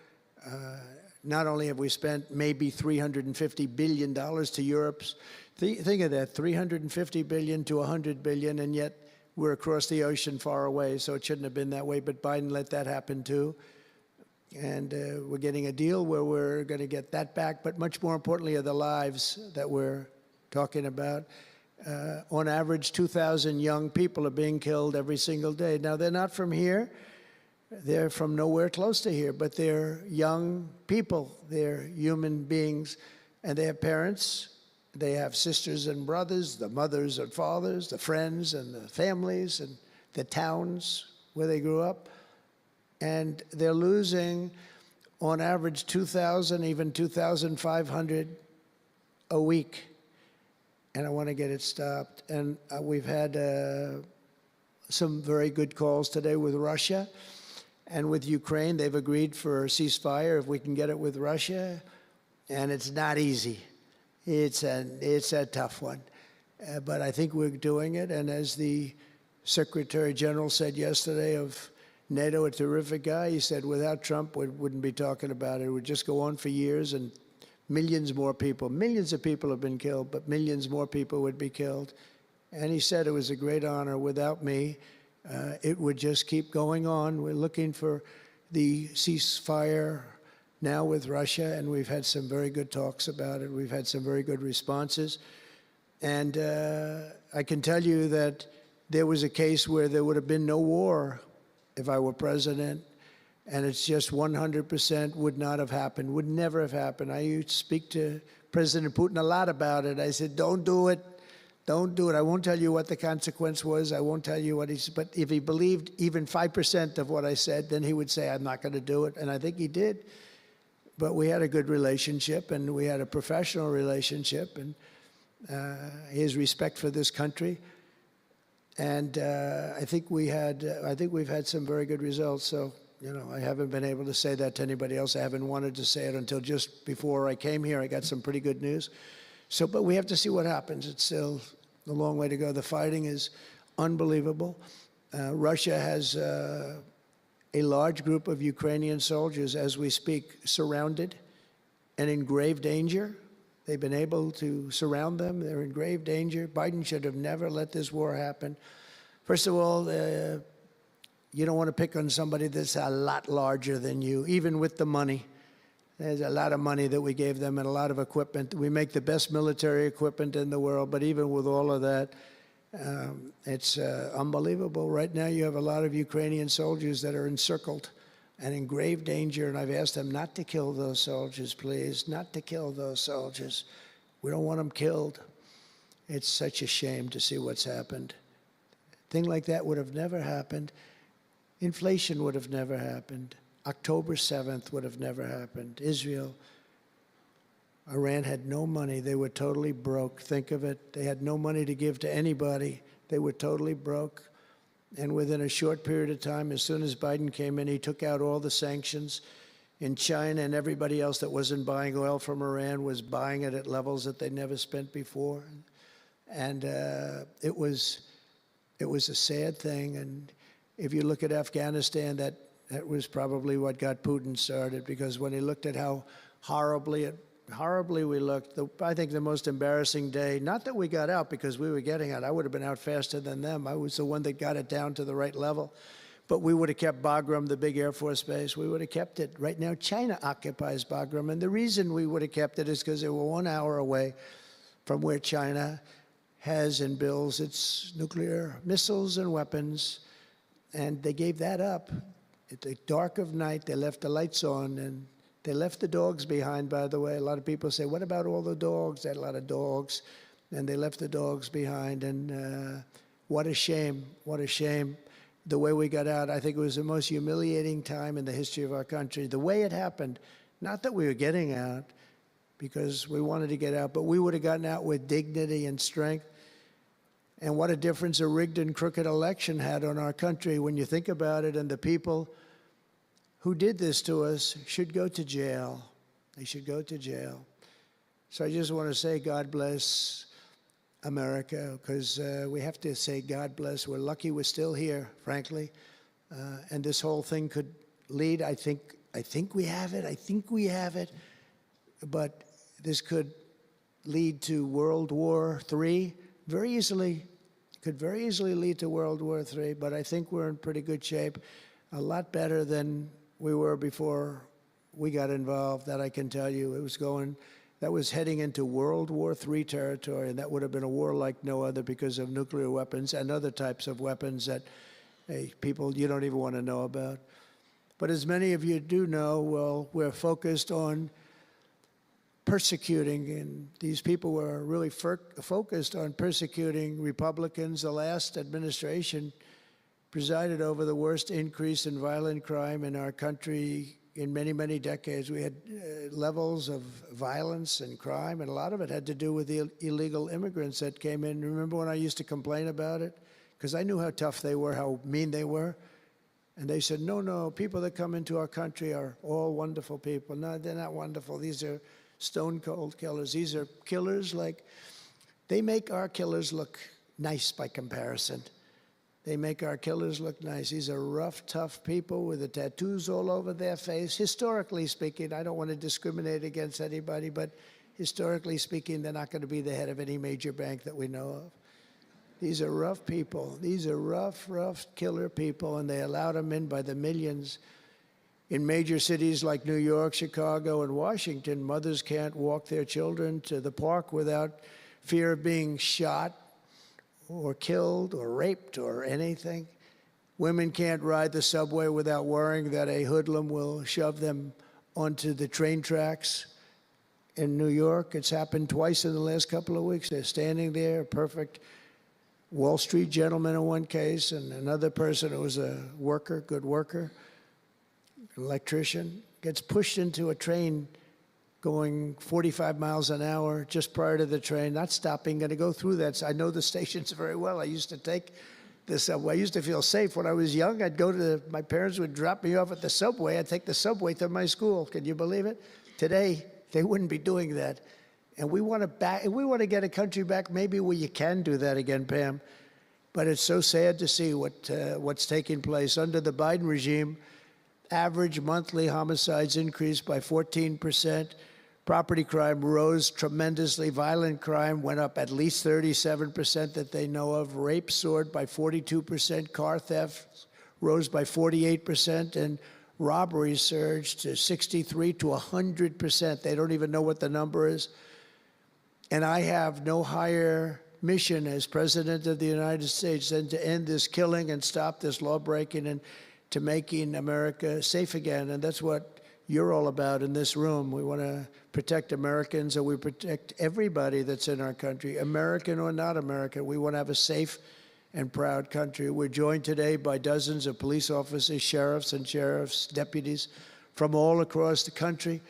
Speaker 2: Not only have we spent maybe $350 billion to Europe's, think of that, $350 billion to $100 billion, and yet we're across the ocean far away, so it shouldn't have been that way, but Biden let that happen too. And we're getting a deal where we're going to get that back, but much more importantly are the lives that we're talking about. On average, 2,000 young people are being killed every single day. Now, they're not from here. They're from nowhere close to here, but they're young people. They're human beings, and they have parents. They have sisters and brothers, the mothers and fathers, the friends and the families and the towns where they grew up. And they're losing, on average, 2,000, even 2,500 a week. And I want to get it stopped. And we've had some very good calls today with Russia and with Ukraine. They've agreed for a ceasefire if we can get it with Russia. And it's not easy. It's a tough one. But I think we're doing it. And as the Secretary General said yesterday of NATO, a terrific guy, he said without Trump, we wouldn't be talking about it. It would just go on for years, and millions of people have been killed, but millions more people would be killed. And he said it was a great honor. Without me, it would just keep going on. We're looking for the ceasefire now with Russia, and we've had some very good talks about it. We've had some very good responses. And I can tell you that there was a case where there would have been no war if I were president, and it's just 100% would not have happened, would never have happened. I used to speak to President Putin a lot about it. I said, don't do it. Don't do it. I won't tell you what the consequence was. I won't tell you what he said. But if he believed even 5% of what I said, then he would say, I'm not going to do it. And I think he did. But we had a good relationship, and we had a professional relationship, and his respect for this country. And I think we've had some very good results. So, you know, I haven't been able to say that to anybody else. I haven't wanted to say it until just before I came here. I got some pretty good news. So, but we have to see what happens. It's still a long way to go. The fighting is unbelievable. Russia has a large group of Ukrainian soldiers, as we speak, surrounded and in grave danger. They've been able to surround them. They're in grave danger. Biden should have never let this war happen. First of all, you don't want to pick on somebody that's a lot larger than you, even with the money. There's a lot of money that we gave them and a lot of equipment. We make the best military equipment in the world, but even with all of that, it's unbelievable. Right now, you have a lot of Ukrainian soldiers that are encircled and in grave danger, and I've asked them not to kill those soldiers, please, not to kill those soldiers. We don't want them killed. It's such a shame to see what's happened. A thing like that would have never happened. Inflation would have never happened. October 7th would have never happened. Israel, Iran had no money. They were totally broke. Think of it. They had no money to give to anybody. They were totally broke. And within a short period of time, as soon as Biden came in, he took out all the sanctions. In China and everybody else that wasn't buying oil from Iran was buying it at levels that they never spent before. And it was a sad thing. And if you look at Afghanistan, that was probably what got Putin started, because when he looked at how horribly we looked, I think the most embarrassing day, not that we got out because we were getting out. I would have been out faster than them. I was the one that got it down to the right level. But we would have kept Bagram, the big Air Force base. We would have kept it. Right now, China occupies Bagram. And the reason we would have kept it is because they were 1 hour away from where China has and builds its nuclear missiles and weapons. And they gave that up. At the dark of night, they left the lights on, and they left the dogs behind, by the way. A lot of people say, what about all the dogs? They had a lot of dogs, and they left the dogs behind. And what a shame, what a shame. The way we got out, I think it was the most humiliating time in the history of our country. The way it happened, not that we were getting out, because we wanted to get out, but we would have gotten out with dignity and strength. And what a difference a rigged and crooked election had on our country when you think about it. And the people who did this to us should go to jail. They should go to jail. So I just want to say God bless America, because we have to say God bless. We're lucky we're still here, frankly. And this whole thing could lead, I think we have it. But this could lead to World War III very easily. Could very easily lead to World War III, but I think we're in pretty good shape, a lot better than we were before we got involved, that I can tell you. That was heading into World War III territory, and that would have been a war like no other because of nuclear weapons and other types of weapons that people you don't even want to know about. But as many of you do know, well, we're focused on persecuting, and these people were really focused on persecuting Republicans. The last administration presided over the worst increase in violent crime in our country in many, many decades. We had levels of violence and crime, and a lot of it had to do with the illegal immigrants that came in. Remember when I used to complain about it? Because I knew how tough they were, how mean they were. And they said, no, people that come into our country are all wonderful people. No, they're not wonderful. These are stone cold killers. These are killers they make our killers look nice by comparison. They make our killers look nice. These are rough, tough people with the tattoos all over their face. Historically speaking, I don't want to discriminate against anybody, but historically speaking, they're not going to be the head of any major bank that we know of. These are rough people. These are rough killer people, and they allowed them in by the millions. In major cities like New York, Chicago, and Washington, mothers can't walk their children to the park without fear of being shot or killed or raped or anything. Women can't ride the subway without worrying that a hoodlum will shove them onto the train tracks. In New York, it's happened twice in the last couple of weeks. They're standing there, a perfect Wall Street gentleman in one case, and another person who was a worker, good worker, electrician, gets pushed into a train going 45 miles an hour just prior to the train, not stopping, going to go through that. I know the stations very well. I used to take the subway. I used to feel safe. When I was young, my parents would drop me off at the subway. I'd take the subway to my school. Can you believe it? Today, they wouldn't be doing that. And we want to get a country back maybe where you can do that again, Pam. But it's so sad to see what's taking place. Under the Biden regime, average monthly homicides increased by 14%. Property crime rose tremendously. Violent crime went up at least 37% that they know of. Rape soared by 42%. Car theft rose by 48%. And robberies surged to 63 to 100%. They don't even know what the number is. And I have no higher mission as President of the United States than to end this killing and stop this law-breaking and to making America safe again. And that's what you're all about in this room. We want to protect Americans, and we protect everybody that's in our country, American or not American. We want to have a safe and proud country. We're joined today by dozens of police officers, sheriffs and sheriff's deputies from all across the country.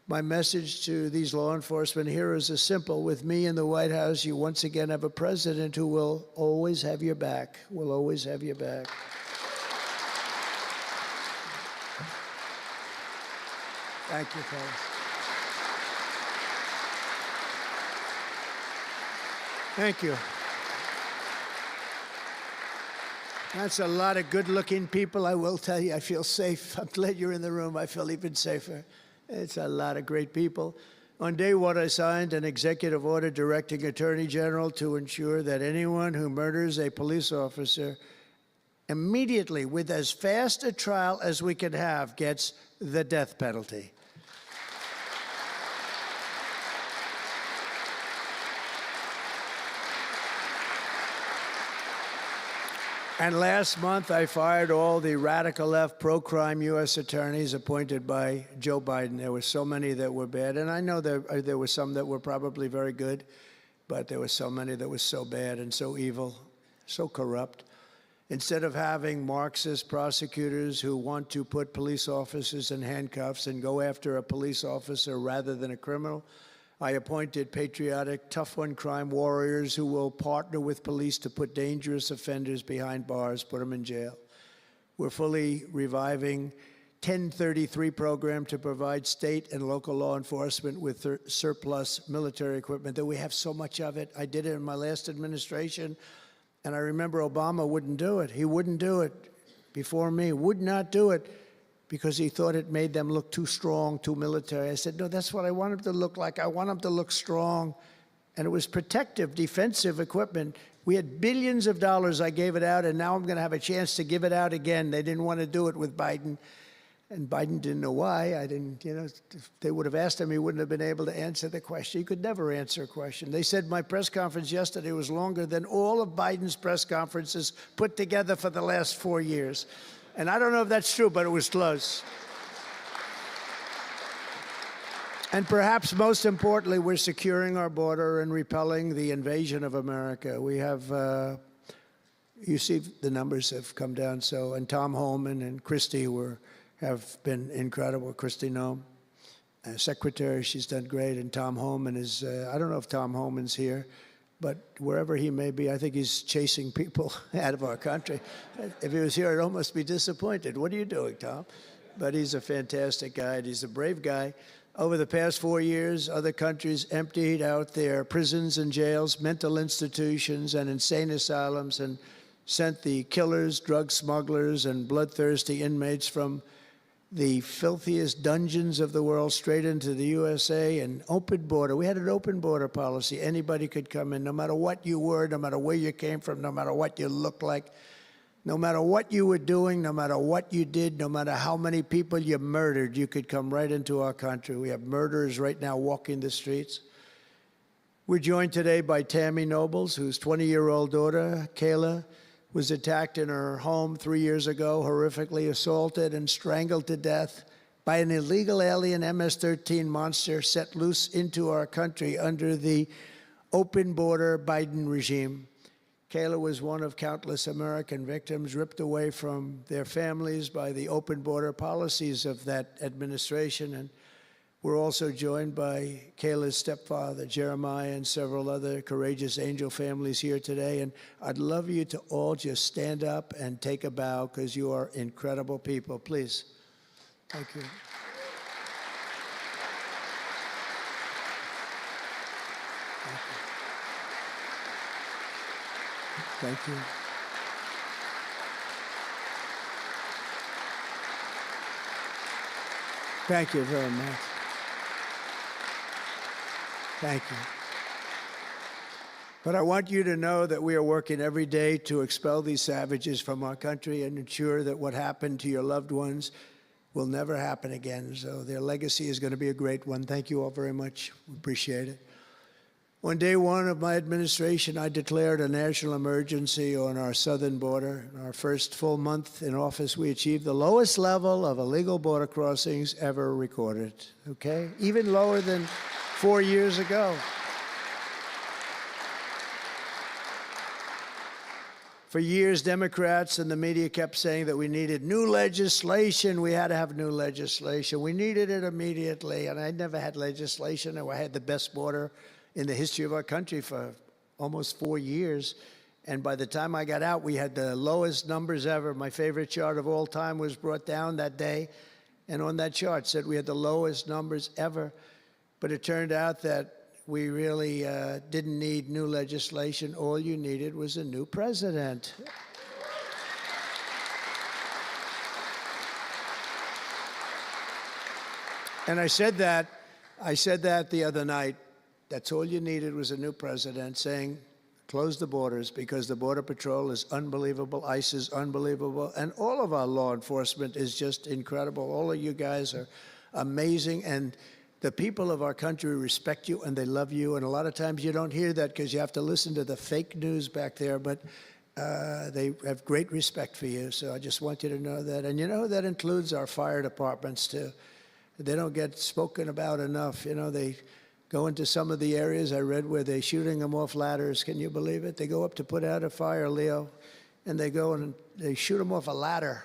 Speaker 2: My message to these law enforcement heroes is simple. With me in the White House, you once again have a president who will always have your back, will always have your back. Thank you, fellas. Thank you. That's a lot of good-looking people. I will tell you, I feel safe. I'm glad you're in the room. I feel even safer. It's a lot of great people. On day one, I signed an executive order directing Attorney General to ensure that anyone who murders a police officer immediately, with as fast a trial as we can have, gets the death penalty. And last month, I fired all the radical left pro-crime U.S. attorneys appointed by Joe Biden. There were so many that were bad. And I know there were some that were probably very good, but there were so many that were so bad and so evil, so corrupt. Instead of having Marxist prosecutors who want to put police officers in handcuffs and go after a police officer rather than a criminal, I appointed patriotic, tough-on-crime warriors who will partner with police to put dangerous offenders behind bars, put them in jail. We're fully reviving 1033 program to provide state and local law enforcement with surplus military equipment that we have so much of it. I did it in my last administration, and I remember Obama wouldn't do it. He wouldn't do it before me, would not do it because he thought it made them look too strong, too military. I said, no, that's what I want them to look like. I want them to look strong. And it was protective, defensive equipment. We had billions of dollars. I gave it out, and now I'm going to have a chance to give it out again. They didn't want to do it with Biden. And Biden didn't know why. I didn't, if they would have asked him, he wouldn't have been able to answer the question. He could never answer a question. They said my press conference yesterday was longer than all of Biden's press conferences put together for the last 4 years. And I don't know if that's true, but it was close. And perhaps most importantly, we're securing our border and repelling the invasion of America. We have, you see the numbers have come down. So, and Tom Homan and Christie have been incredible. Christie Noem, secretary, she's done great. And Tom Homan is, I don't know if Tom Homan's here, but wherever he may be, I think he's chasing people out of our country. If he was here, I'd almost be disappointed. What are you doing, Tom? But he's a fantastic guy, and he's a brave guy. Over the past 4 years, other countries emptied out their prisons and jails, mental institutions, and insane asylums, and sent the killers, drug smugglers, and bloodthirsty inmates from the filthiest dungeons of the world straight into the USA. And open border. We had an open border policy. Anybody could come in, no matter what you were, no matter where you came from, no matter what you looked like, no matter what you were doing, no matter what you did, no matter how many people you murdered, you could come right into our country. We have murderers right now walking the streets. We're joined today by Tammy Nobles, whose 20-year-old daughter, Kayla, was attacked in her home 3 years ago, horrifically assaulted and strangled to death by an illegal alien MS-13 monster set loose into our country under the open border Biden regime. Kayla was one of countless American victims ripped away from their families by the open border policies of that administration. And we're also joined by Kayla's stepfather, Jeremiah, and several other courageous angel families here today. And I'd love you to all just stand up and take a bow because you are incredible people. Please. Thank you. Thank you. Thank you very much. Thank you. But I want you to know that we are working every day to expel these savages from our country and ensure that what happened to your loved ones will never happen again. So their legacy is going to be a great one. Thank you all very much. We appreciate it. On day one of my administration, I declared a national emergency on our southern border. In our first full month in office, we achieved the lowest level of illegal border crossings ever recorded, okay? Even lower than 4 years ago. For years, Democrats and the media kept saying that we needed new legislation. We had to have new legislation. We needed it immediately, and I never had legislation. I had the best border in the history of our country for almost 4 years. And by the time I got out, we had the lowest numbers ever. My favorite chart of all time was brought down that day. And on that chart said we had the lowest numbers ever. But it turned out that we really didn't need new legislation. All you needed was a new president. And I said that the other night. That's all you needed was a new president saying, close the borders, because the Border Patrol is unbelievable, ICE is unbelievable, and all of our law enforcement is just incredible. All of you guys are amazing, and the people of our country respect you and they love you, and a lot of times you don't hear that because you have to listen to the fake news back there, but they have great respect for you, so I just want you to know that. And you know, that includes our fire departments too. They don't get spoken about enough. You know, they go into some of the areas I read where they're shooting them off ladders. Can you believe it? They go up to put out a fire, Leo, and they go and they shoot them off a ladder.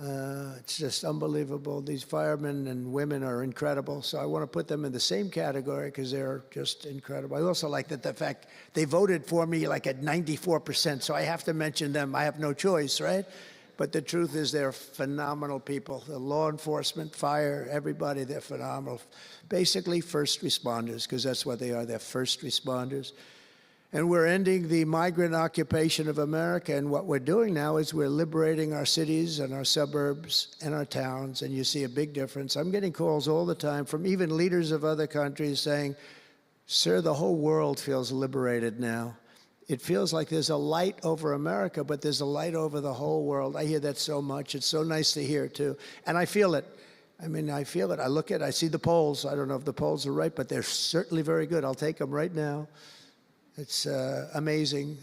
Speaker 2: It's just unbelievable. These firemen and women are incredible. So I want to put them in the same category because they're just incredible. I also like that the fact they voted for me like at 94%. So I have to mention them. I have no choice, right? But the truth is they're phenomenal people. The law enforcement, fire, everybody, they're phenomenal. Basically first responders, because that's what they are. They're first responders. And we're ending the migrant occupation of America. And what we're doing now is we're liberating our cities and our suburbs and our towns. And you see a big difference. I'm getting calls all the time from even leaders of other countries saying, sir, the whole world feels liberated now. It feels like there's a light over America, but there's a light over the whole world. I hear that so much. It's so nice to hear, too. And I feel it. I mean, I feel it. I look at it. I see the polls. I don't know if the polls are right, but they're certainly very good. I'll take them right now. It's amazing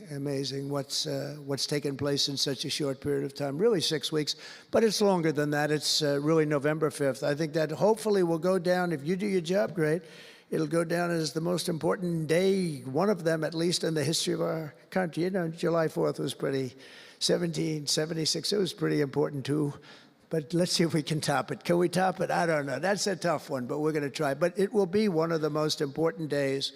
Speaker 2: what's taken place in such a short period of time, really 6 weeks, but it's longer than that. It's really November 5th. I think that hopefully will go down, if you do your job great, it'll go down as the most important day, one of them at least in the history of our country. You know, July 4th was pretty, 1776, it was pretty important too. But let's see if we can top it. Can we top it? I don't know. That's a tough one, but we're going to try. But it will be one of the most important days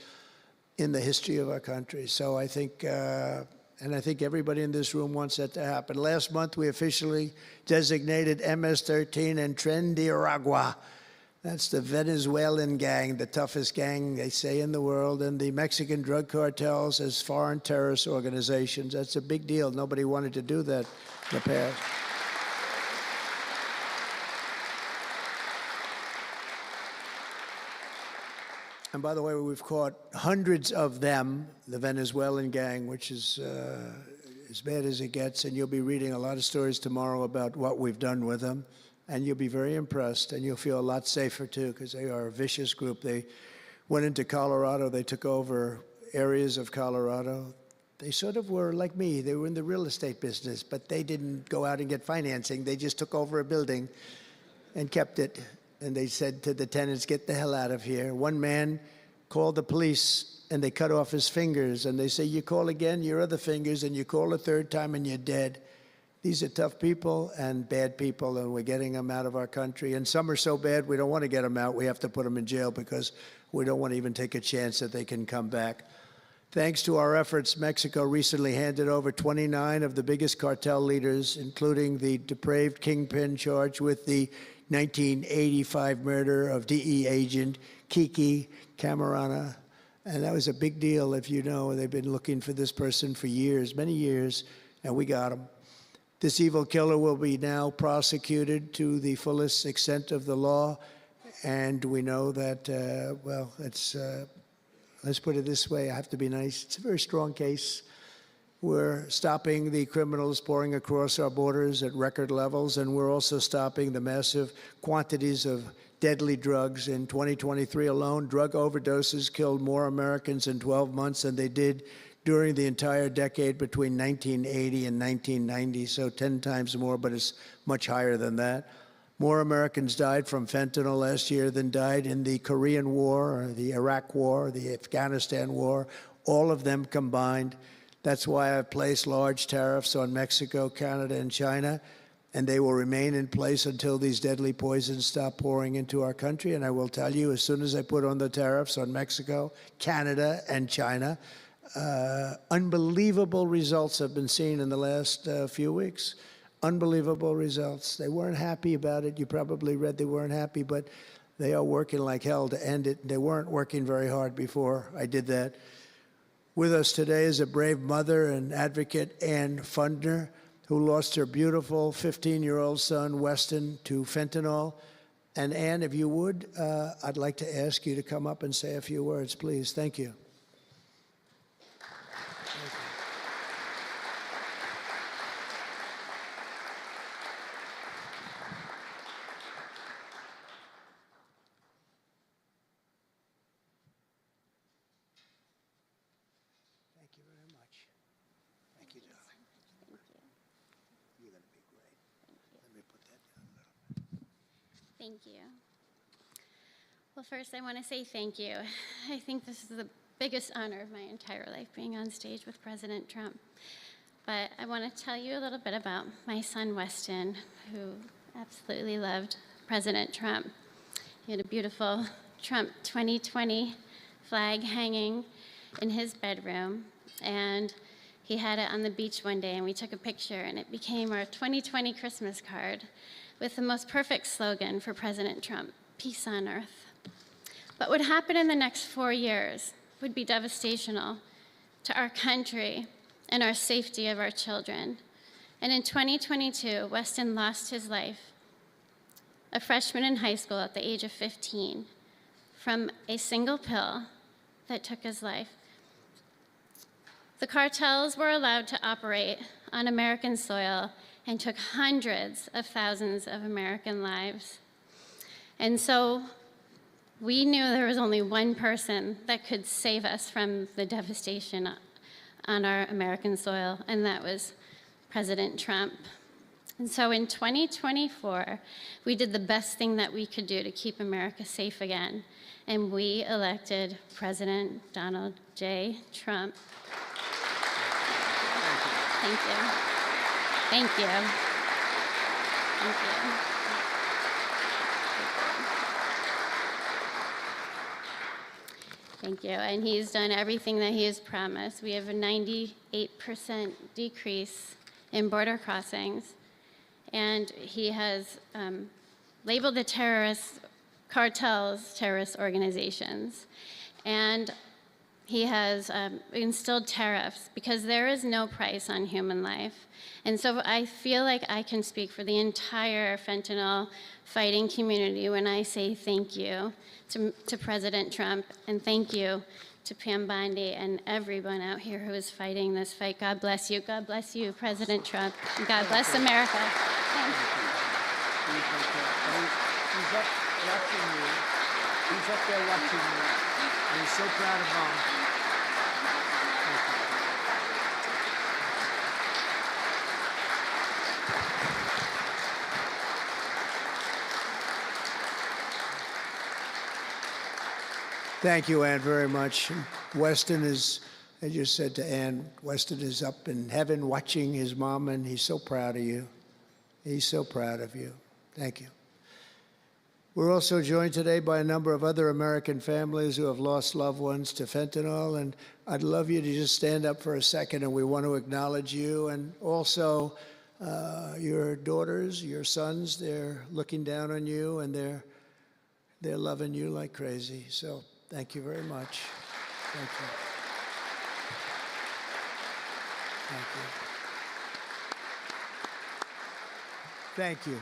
Speaker 2: in the history of our country. So I think, and I think everybody in this room wants that to happen. Last month, we officially designated MS-13 and Tren de Aragua. That's the Venezuelan gang, the toughest gang, they say, in the world, and the Mexican drug cartels as foreign terrorist organizations. That's a big deal. Nobody wanted to do that in the past. And by the way, we've caught hundreds of them, the Venezuelan gang, which is as bad as it gets. And you'll be reading a lot of stories tomorrow about what we've done with them. And you'll be very impressed. And you'll feel a lot safer, too, because they are a vicious group. They went into Colorado. They took over areas of Colorado. They sort of were like me. They were in the real estate business, but they didn't go out and get financing. They just took over a building and kept it. And they said to the tenants, get the hell out of here. One man called the police, and they cut off his fingers. And they say, you call again, your other fingers, and you call a third time, and you're dead. These are tough people and bad people, and we're getting them out of our country. And some are so bad, we don't want to get them out. We have to put them in jail because we don't want to even take a chance that they can come back. Thanks to our efforts, Mexico recently handed over 29 of the biggest cartel leaders, including the depraved kingpin charged with the 1985 murder of DE agent Kiki Camarena. And that was a big deal, if you know. They've been looking for this person for years, many years, and we got him. This evil killer will be now prosecuted to the fullest extent of the law. And we know that, well, it's, let's put it this way, I have to be nice. It's a very strong case. We're stopping the criminals pouring across our borders at record levels, and we're also stopping the massive quantities of deadly drugs. In 2023 alone, drug overdoses killed more Americans in 12 months than they did during the entire decade between 1980 and 1990, so 10 times more, but it's much higher than that. More Americans died from fentanyl last year than died in the Korean War, or the Iraq War, the Afghanistan War, all of them combined. That's why I've placed large tariffs on Mexico, Canada, and China, and they will remain in place until these deadly poisons stop pouring into our country. And I will tell you, as soon as I put on the tariffs on Mexico, Canada, and China, unbelievable results have been seen in the last few weeks. Unbelievable results. They weren't happy about it. You probably read they weren't happy, but they are working like hell to end it. They weren't working very hard before I did that. With us today is a brave mother and advocate, Ann Fundner, who lost her beautiful 15-year-old son, Weston, to fentanyl. And Ann, if you would, I'd like to ask you to come up and say a few words, please. Thank you.
Speaker 3: Thank you. Well, first, I want to say thank you. I think this is the biggest honor of my entire life, being on stage with President Trump. but I want to tell you a little bit about my son, Weston, who absolutely loved President Trump. He had a beautiful Trump 2020 flag hanging in his bedroom, and he had it on the beach one day, and we took a picture, and it became our 2020 Christmas card with the most perfect slogan for President Trump: peace on earth. What would happen in the next 4 years would be devastational to our country and our safety of our children. And in 2022, Weston lost his life, a freshman in high school at the age of 15, from a single pill that took his life. The cartels were allowed to operate on American soil and took hundreds of thousands of American lives. And so we knew there was only one person that could save us from the devastation on our American soil, and that was President Trump. And so in 2024, we did the best thing that we could do to keep America safe again, and we elected President Donald J. Trump. Thank you. Thank you. Thank you. Thank you. And he's done everything that he has promised. We have a 98% decrease in border crossings. And he has labeled the terrorist cartels terrorist organizations. And he has instilled tariffs because there is no price on human life. And so I feel like I can speak for the entire fentanyl fighting community when I say thank you to President Trump, and thank you to Pam Bondi and everyone out here who is fighting this fight. God bless you. God bless you, President Trump. And God bless America. Thank you.
Speaker 2: He's up watching you. He's up there watching you. And he's so proud of Mom. Thank you, Ann, very much. Weston is, I just said to Ann, Weston is up in heaven watching his mom, and he's so proud of you. He's so proud of you. Thank you. We're also joined today by a number of other American families who have lost loved ones to fentanyl, and I'd love you to just stand up for a second, and we want to acknowledge you, and also your daughters, your sons. They're looking down on you, and they're loving you like crazy. So thank you very much. Thank you. Thank you. Thank you.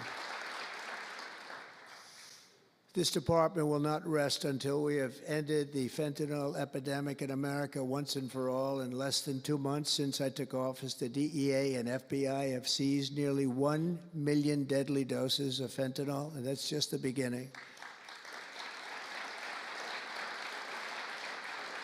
Speaker 2: This department will not rest until we have ended the fentanyl epidemic in America once and for all. In less than 2 months since I took office, the DEA and FBI have seized nearly 1 million deadly doses of fentanyl, and that's just the beginning.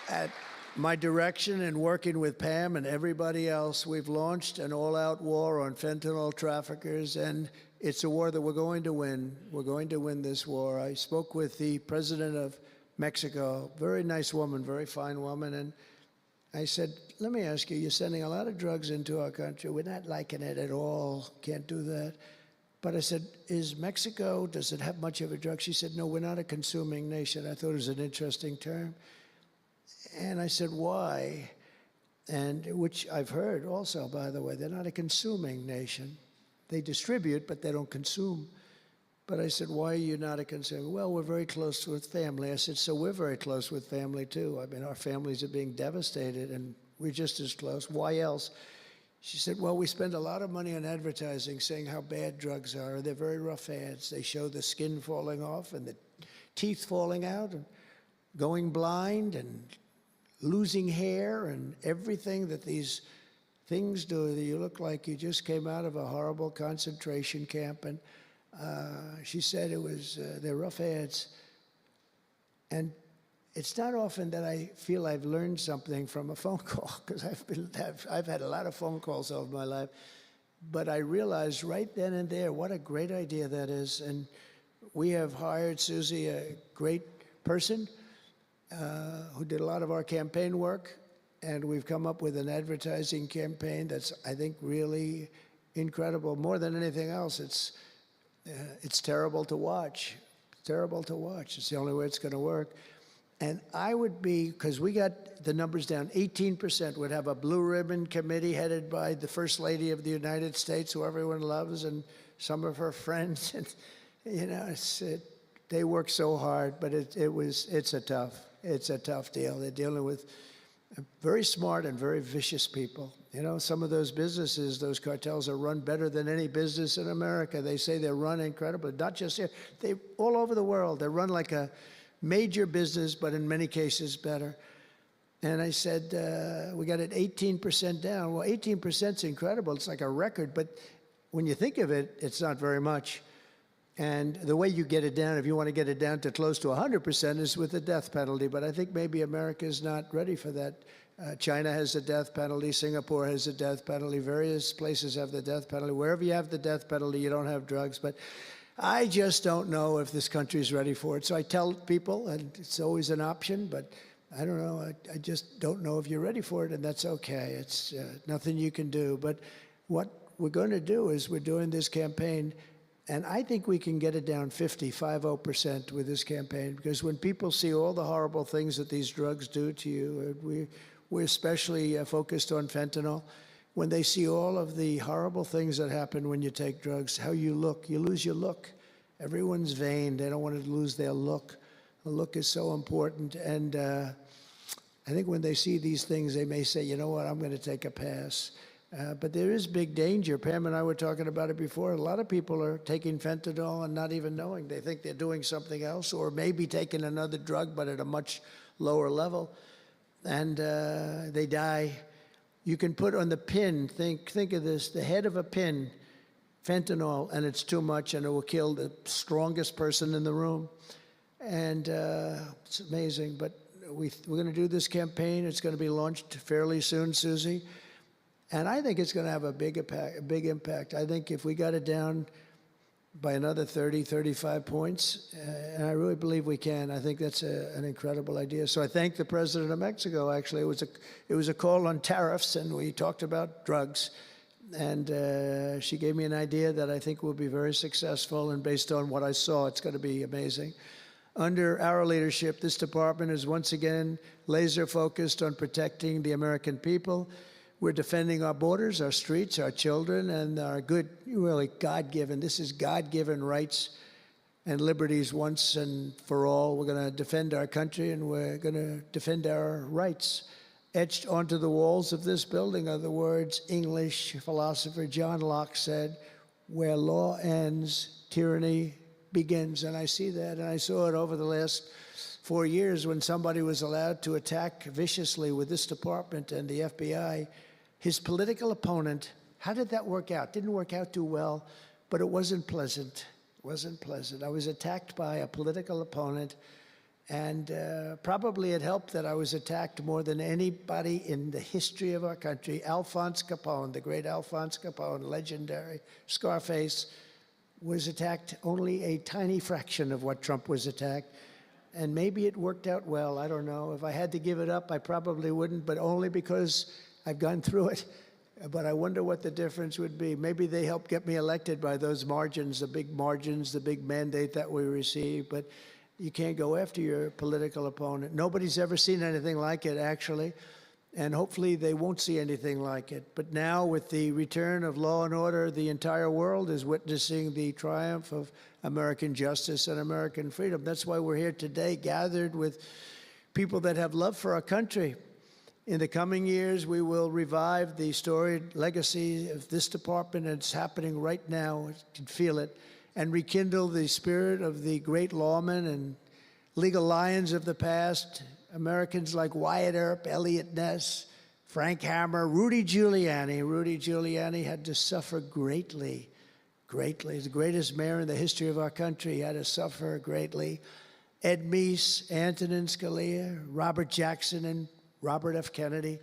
Speaker 2: At my direction and working with Pam and everybody else, we've launched an all-out war on fentanyl traffickers, and it's a war that we're going to win. We're going to win this war. I spoke with the president of Mexico, very nice woman, very fine woman, and I said, let me ask you, you're sending a lot of drugs into our country. We're not liking it at all. Can't do that. But I said, is Mexico, does it have much of a drug? She said, no, we're not a consuming nation. I thought it was an interesting term. And I said, why? And which I've heard also, by the way, they're not a consuming nation. They distribute, but they don't consume. But I said, why are you not a consumer? Well, we're very close with family. I said, so we're very close with family, too. I mean, our families are being devastated, and we're just as close. Why else? She said, well, we spend a lot of money on advertising saying how bad drugs are. They're very rough ads. They show the skin falling off and the teeth falling out and going blind and losing hair and everything that these things do. That you look like you just came out of a horrible concentration camp. And she said it was, they're rough ads. And it's not often that I feel I've learned something from a phone call, because I've had a lot of phone calls over my life. But I realized right then and there what a great idea that is. And we have hired Susie, a great person, who did a lot of our campaign work, and we've come up with an advertising campaign that's, I think, really incredible. More than anything else, it's terrible to watch. Terrible to watch. It's the only way it's going to work. And I would be, because we got the numbers down, 18% would have a blue ribbon committee headed by the First Lady of the United States, who everyone loves, and some of her friends. And, you know, they work so hard, but it's a tough deal. They're dealing with very smart and very vicious people. You know, some of those businesses, those cartels are run better than any business in America. They say they're run incredibly, not just here, they all over the world. They're run like a major business, but in many cases better. And I said, we got it 18% down. Well, 18% is incredible. It's like a record, but when you think of it, it's not very much. And the way you get it down, if you want to get it down to close to 100%, is with the death penalty. But I think maybe America is not ready for that. China has a death penalty. Singapore has a death penalty. Various places have the death penalty. Wherever you have the death penalty, you don't have drugs. But I just don't know if this country is ready for it. So I tell people, and it's always an option, but I don't know. I just don't know if you're ready for it, and that's okay. It's nothing you can do. But what we're going to do is we're doing this campaign, and I think we can get it down 50% with this campaign, because when people see all the horrible things that these drugs do to you, we're especially focused on fentanyl. When they see all of the horrible things that happen when you take drugs, how you look, you lose your look. Everyone's vain. They don't want to lose their look. The look is so important. And I think when they see these things, they may say, you know what, I'm going to take a pass. But there is big danger. Pam and I were talking about it before. A lot of people are taking fentanyl and not even knowing. They think they're doing something else, or maybe taking another drug, but at a much lower level. And they die. You can put on the pin, think of this, the head of a pin, fentanyl, and it's too much, and it will kill the strongest person in the room. And it's amazing. But we're going to do this campaign. It's going to be launched fairly soon, Susie. And I think it's going to have a big impact. I think if we got it down by another 30, 35 points, and I really believe we can, I think that's an incredible idea. So I thank the President of Mexico, actually. It was a call on tariffs, and we talked about drugs. And she gave me an idea that I think will be very successful, and based on what I saw, it's going to be amazing. Under our leadership, this department is once again laser focused on protecting the American people. We're defending our borders, our streets, our children, and our good, really God-given, this is God-given rights and liberties once and for all. We're going to defend our country, and we're going to defend our rights. Etched onto the walls of this building are the words English philosopher John Locke said, "Where law ends, tyranny begins." And I see that, and I saw it over the last 4 years when somebody was allowed to attack viciously with this department and the FBI his political opponent. How did that work out? Didn't work out too well, but it wasn't pleasant. It wasn't pleasant. I was attacked by a political opponent, and probably it helped that I was attacked more than anybody in the history of our country. Alphonse Capone, the great Alphonse Capone, legendary, Scarface, was attacked only a tiny fraction of what Trump was attacked. And maybe it worked out well. I don't know. If I had to give it up, I probably wouldn't, but only because I've gone through it. But I wonder what the difference would be. Maybe they helped get me elected by those margins, the big mandate that we received. But you can't go after your political opponent. Nobody's ever seen anything like it, actually. And hopefully they won't see anything like it. But now, with the return of law and order, the entire world is witnessing the triumph of American justice and American freedom. That's why we're here today, gathered with people that have love for our country. In the coming years, we will revive the storied legacy of this department, and it's happening right now. You can feel it. And rekindle the spirit of the great lawmen and legal lions of the past, Americans like Wyatt Earp, Eliot Ness, Frank Hammer, Rudy Giuliani. Rudy Giuliani had to suffer greatly, greatly. He's the greatest mayor in the history of our country. He had to suffer greatly. Ed Meese, Antonin Scalia, Robert Jackson, and Robert F. Kennedy.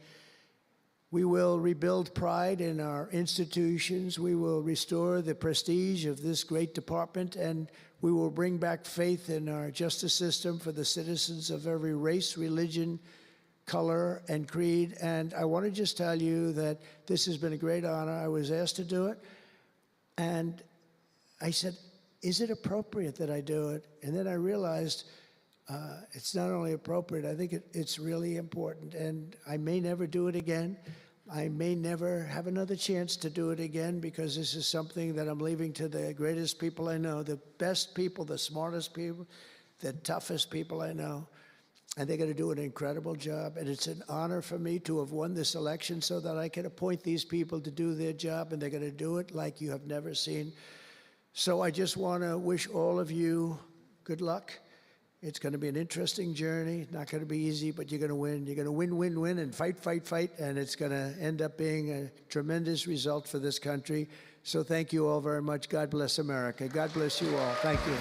Speaker 2: We will rebuild pride in our institutions. We will restore the prestige of this great department, and we will bring back faith in our justice system for the citizens of every race, religion, color, and creed. And I want to just tell you that this has been a great honor. I was asked to do it, and I said, is it appropriate that I do it? And then I realized it's not only appropriate, I think it's really important. And I may never do it again. I may never have another chance to do it again, because this is something that I'm leaving to the greatest people I know, the best people, the smartest people, the toughest people I know. And they're going to do an incredible job. And it's an honor for me to have won this election so that I can appoint these people to do their job, and they're going to do it like you have never seen. So I just want to wish all of you good luck. It's going to be an interesting journey. Not going to be easy, but you're going to win. You're going to win, win, win, and fight, fight, fight. And it's going to end up being a tremendous result for this country. So thank you all very much. God bless America. God bless you all. Thank you.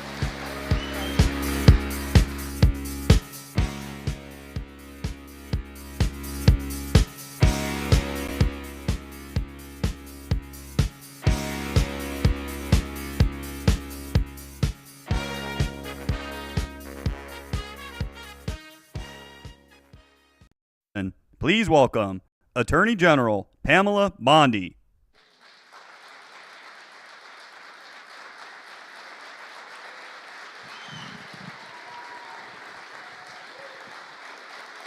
Speaker 4: Please welcome Attorney General Pamela Bondi.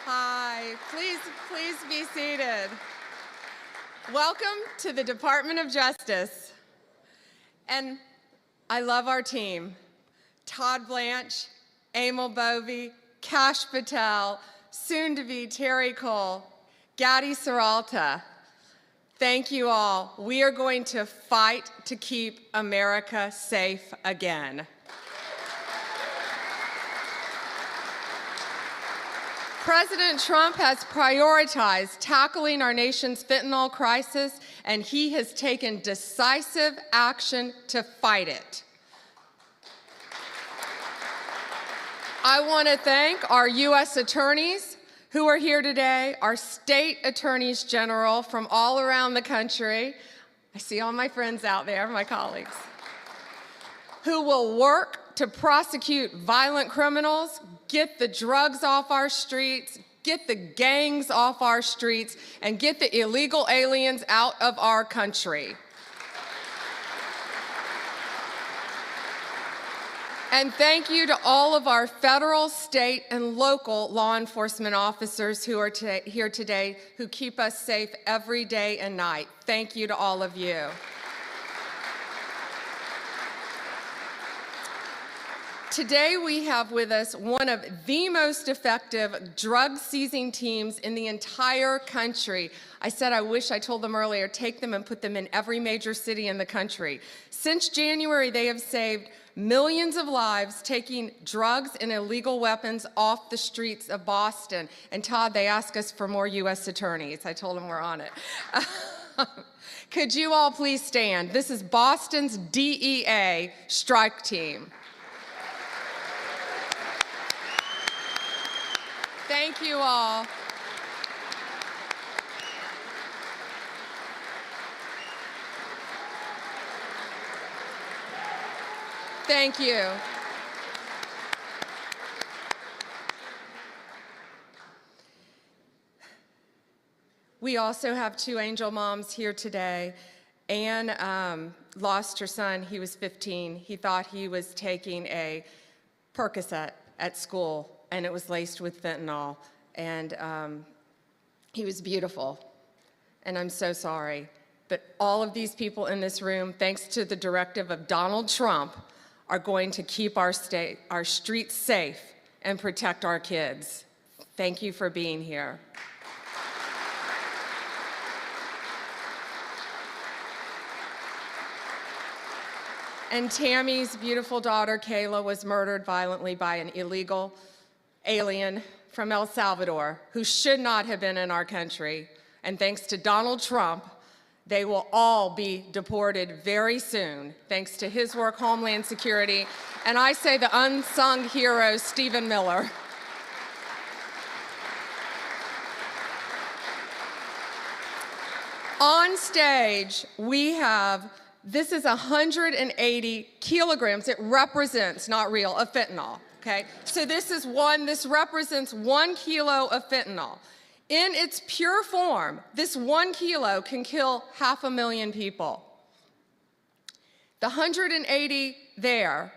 Speaker 1: Hi, please be seated. Welcome to the Department of Justice. And I love our team. Todd Blanche, Emil Bovey, Kash Patel, soon to be Terry Cole, Gadi Saralta. Thank you all. We are going to fight to keep America safe again. President Trump has prioritized tackling our nation's fentanyl crisis, and he has taken decisive action to fight it. I want to thank our U.S. attorneys who are here today, our state attorneys general from all around the country. I see all my friends out there, my colleagues, who will work to prosecute violent criminals, get the drugs off our streets, get the gangs off our streets, and get the illegal aliens out of our country. And thank you to all of our federal, state, and local law enforcement officers who are here today, who keep us safe every day and night. Thank you to all of you. Today we have with us one of the most effective drug-seizing teams in the entire country. I said I wish I told them earlier, take them and put them in every major city in the country. Since January, they have saved millions of lives, taking drugs and illegal weapons off the streets of Boston. And Todd, they asked us for more U.S. attorneys. I told them we're on it. Could you all please stand? This is Boston's DEA strike team. Thank you all. Thank you. We also have two angel moms here today. Anne lost her son. He was 15. He thought he was taking a Percocet at school, and it was laced with fentanyl. And he was beautiful. And I'm so sorry. But all of these people in this room, thanks to the directive of Donald Trump, are going to keep our streets safe and protect our kids. Thank you for being here. And Tammy's beautiful daughter, Kayla, was murdered violently by an illegal alien from El Salvador who should not have been in our country. And thanks to Donald Trump, they will all be deported very soon, thanks to his work, Homeland Security, and I say the unsung hero, Stephen Miller. On stage, we have, this is 180 kilograms, it represents, not real, of fentanyl, okay? So this represents 1 kilo of fentanyl. In its pure form, this 1 kilo can kill 500,000 people. The 180 there,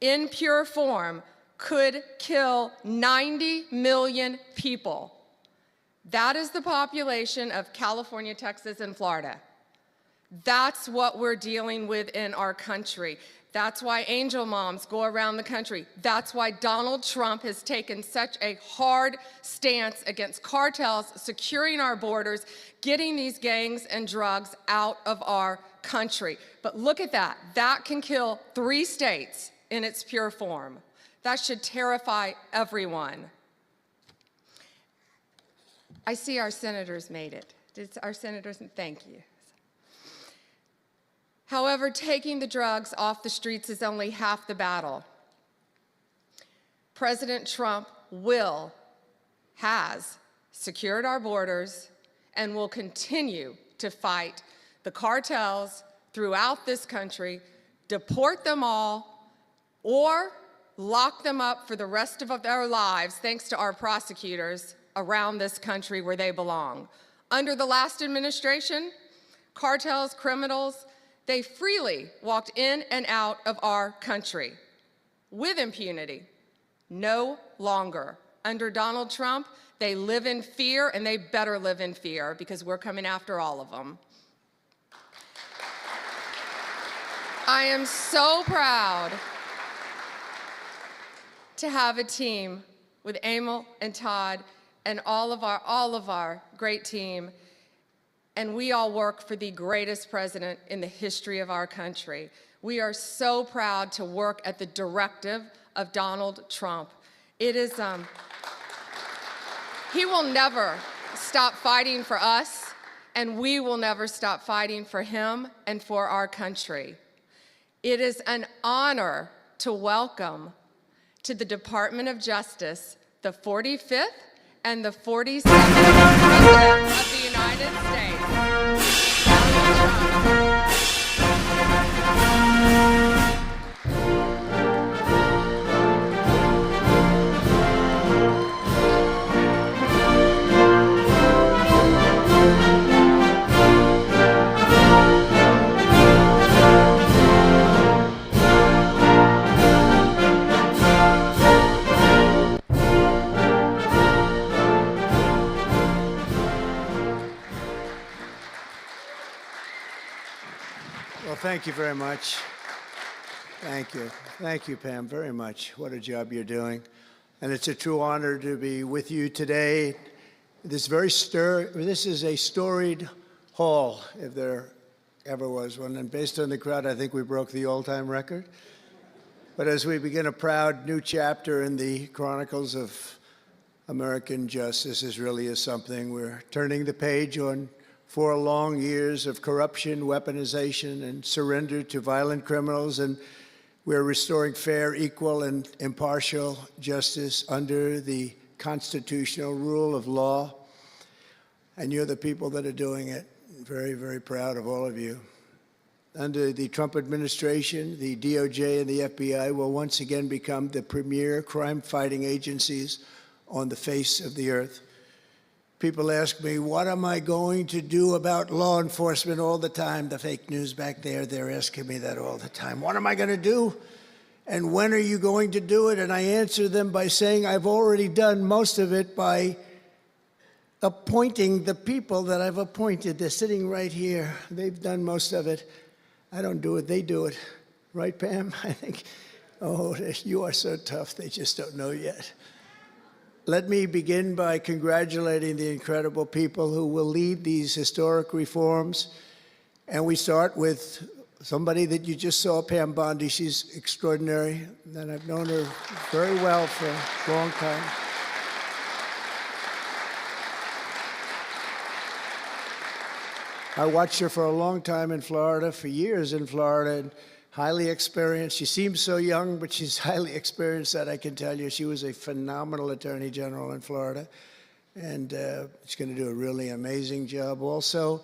Speaker 1: in pure form, could kill 90 million people. That is the population of California, Texas, and Florida. That's what we're dealing with in our country. That's why angel moms go around the country. That's why Donald Trump has taken such a hard stance against cartels, securing our borders, getting these gangs and drugs out of our country. But look at that. That can kill 3 states in its pure form. That should terrify everyone. I see our senators made it. Did our senators? Thank you. However, taking the drugs off the streets is only half the battle. President Trump has secured our borders and will continue to fight the cartels throughout this country, deport them all, or lock them up for the rest of their lives, thanks to our prosecutors around this country where they belong. Under the last administration, cartels, criminals, they freely walked in and out of our country with impunity. No longer. Under Donald Trump, they live in fear, and they better live in fear because we're coming after all of them. I am so proud to have a team with Emil and Todd and all of our great team. And we all work for the greatest president in the history of our country. We are so proud to work at the directive of Donald Trump. It is, he will never stop fighting for us, and we will never stop fighting for him and for our country. It is an honor to welcome to the Department of Justice the 45th and the 47th President of the United States, Donald Trump.
Speaker 2: Well, thank you very much. Thank you. Thank you, Pam, very much. What a job you're doing. And it's a true honor to be with you today. This is a storied hall, if there ever was one. And based on the crowd, I think we broke the all-time record. But as we begin a proud new chapter in the chronicles of American justice, this really is something. We're turning the page on 4 long years of corruption, weaponization, and surrender to violent criminals, and we're restoring fair, equal, and impartial justice under the constitutional rule of law. And you're the people that are doing it. Very, very proud of all of you. Under the Trump administration, the DOJ and the FBI will once again become the premier crime-fighting agencies on the face of the earth. People ask me, what am I going to do about law enforcement all the time? The fake news back there, they're asking me that all the time. What am I going to do? And when are you going to do it? And I answer them by saying I've already done most of it by appointing the people that I've appointed. They're sitting right here. They've done most of it. I don't do it, they do it. Right, Pam? I think, oh, you are so tough, they just don't know yet. Let me begin by congratulating the incredible people who will lead these historic reforms. And we start with somebody that you just saw, Pam Bondi. She's extraordinary, and I've known her very well for a long time. I watched her for a long time in Florida, for years in Florida, and highly experienced. She seems so young, but she's highly experienced, that I can tell you. She was a phenomenal attorney general in Florida, and she's going to do a really amazing job. Also,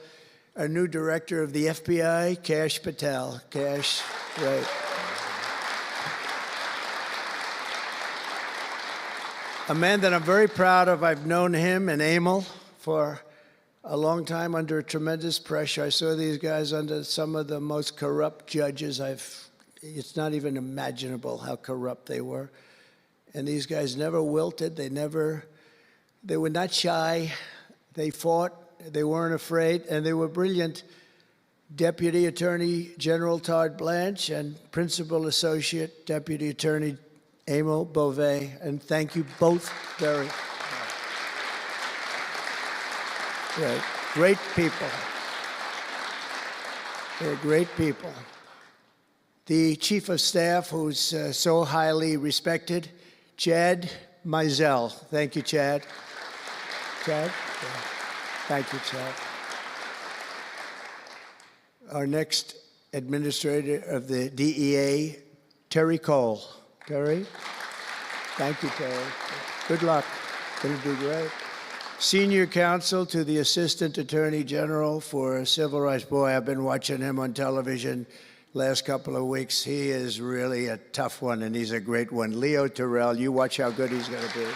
Speaker 2: our new director of the FBI, Kash Patel. Kash, right. a man that I'm very proud of. I've known him and Emil for a long time under tremendous pressure. I saw these guys under some of the most corrupt judges it's not even imaginable how corrupt they were. And these guys never wilted. They were not shy. They fought. They weren't afraid, and they were brilliant. Deputy Attorney General Todd Blanche and Principal Associate Deputy Attorney Emil Beauvais. And thank you both very much. Great people. They're great people. The Chief of Staff, who's so highly respected, Chad Mizell. Thank you, Chad. Chad? Thank you, Chad. Our next administrator of the DEA, Terry Cole. Terry? Thank you, Terry. Good luck. Going to do great. Senior counsel to the Assistant Attorney General for Civil Rights. Boy, I've been watching him on television last couple of weeks. He is really a tough one, and he's a great one. Leo Terrell, you watch how good he's going to be.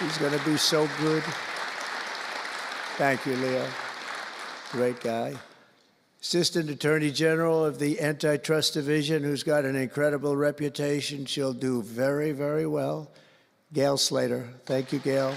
Speaker 2: He's going to be so good. Thank you, Leo. Great guy. Assistant Attorney General of the Antitrust Division, who's got an incredible reputation. She'll do very, very well. Gail Slater. Thank you, Gail.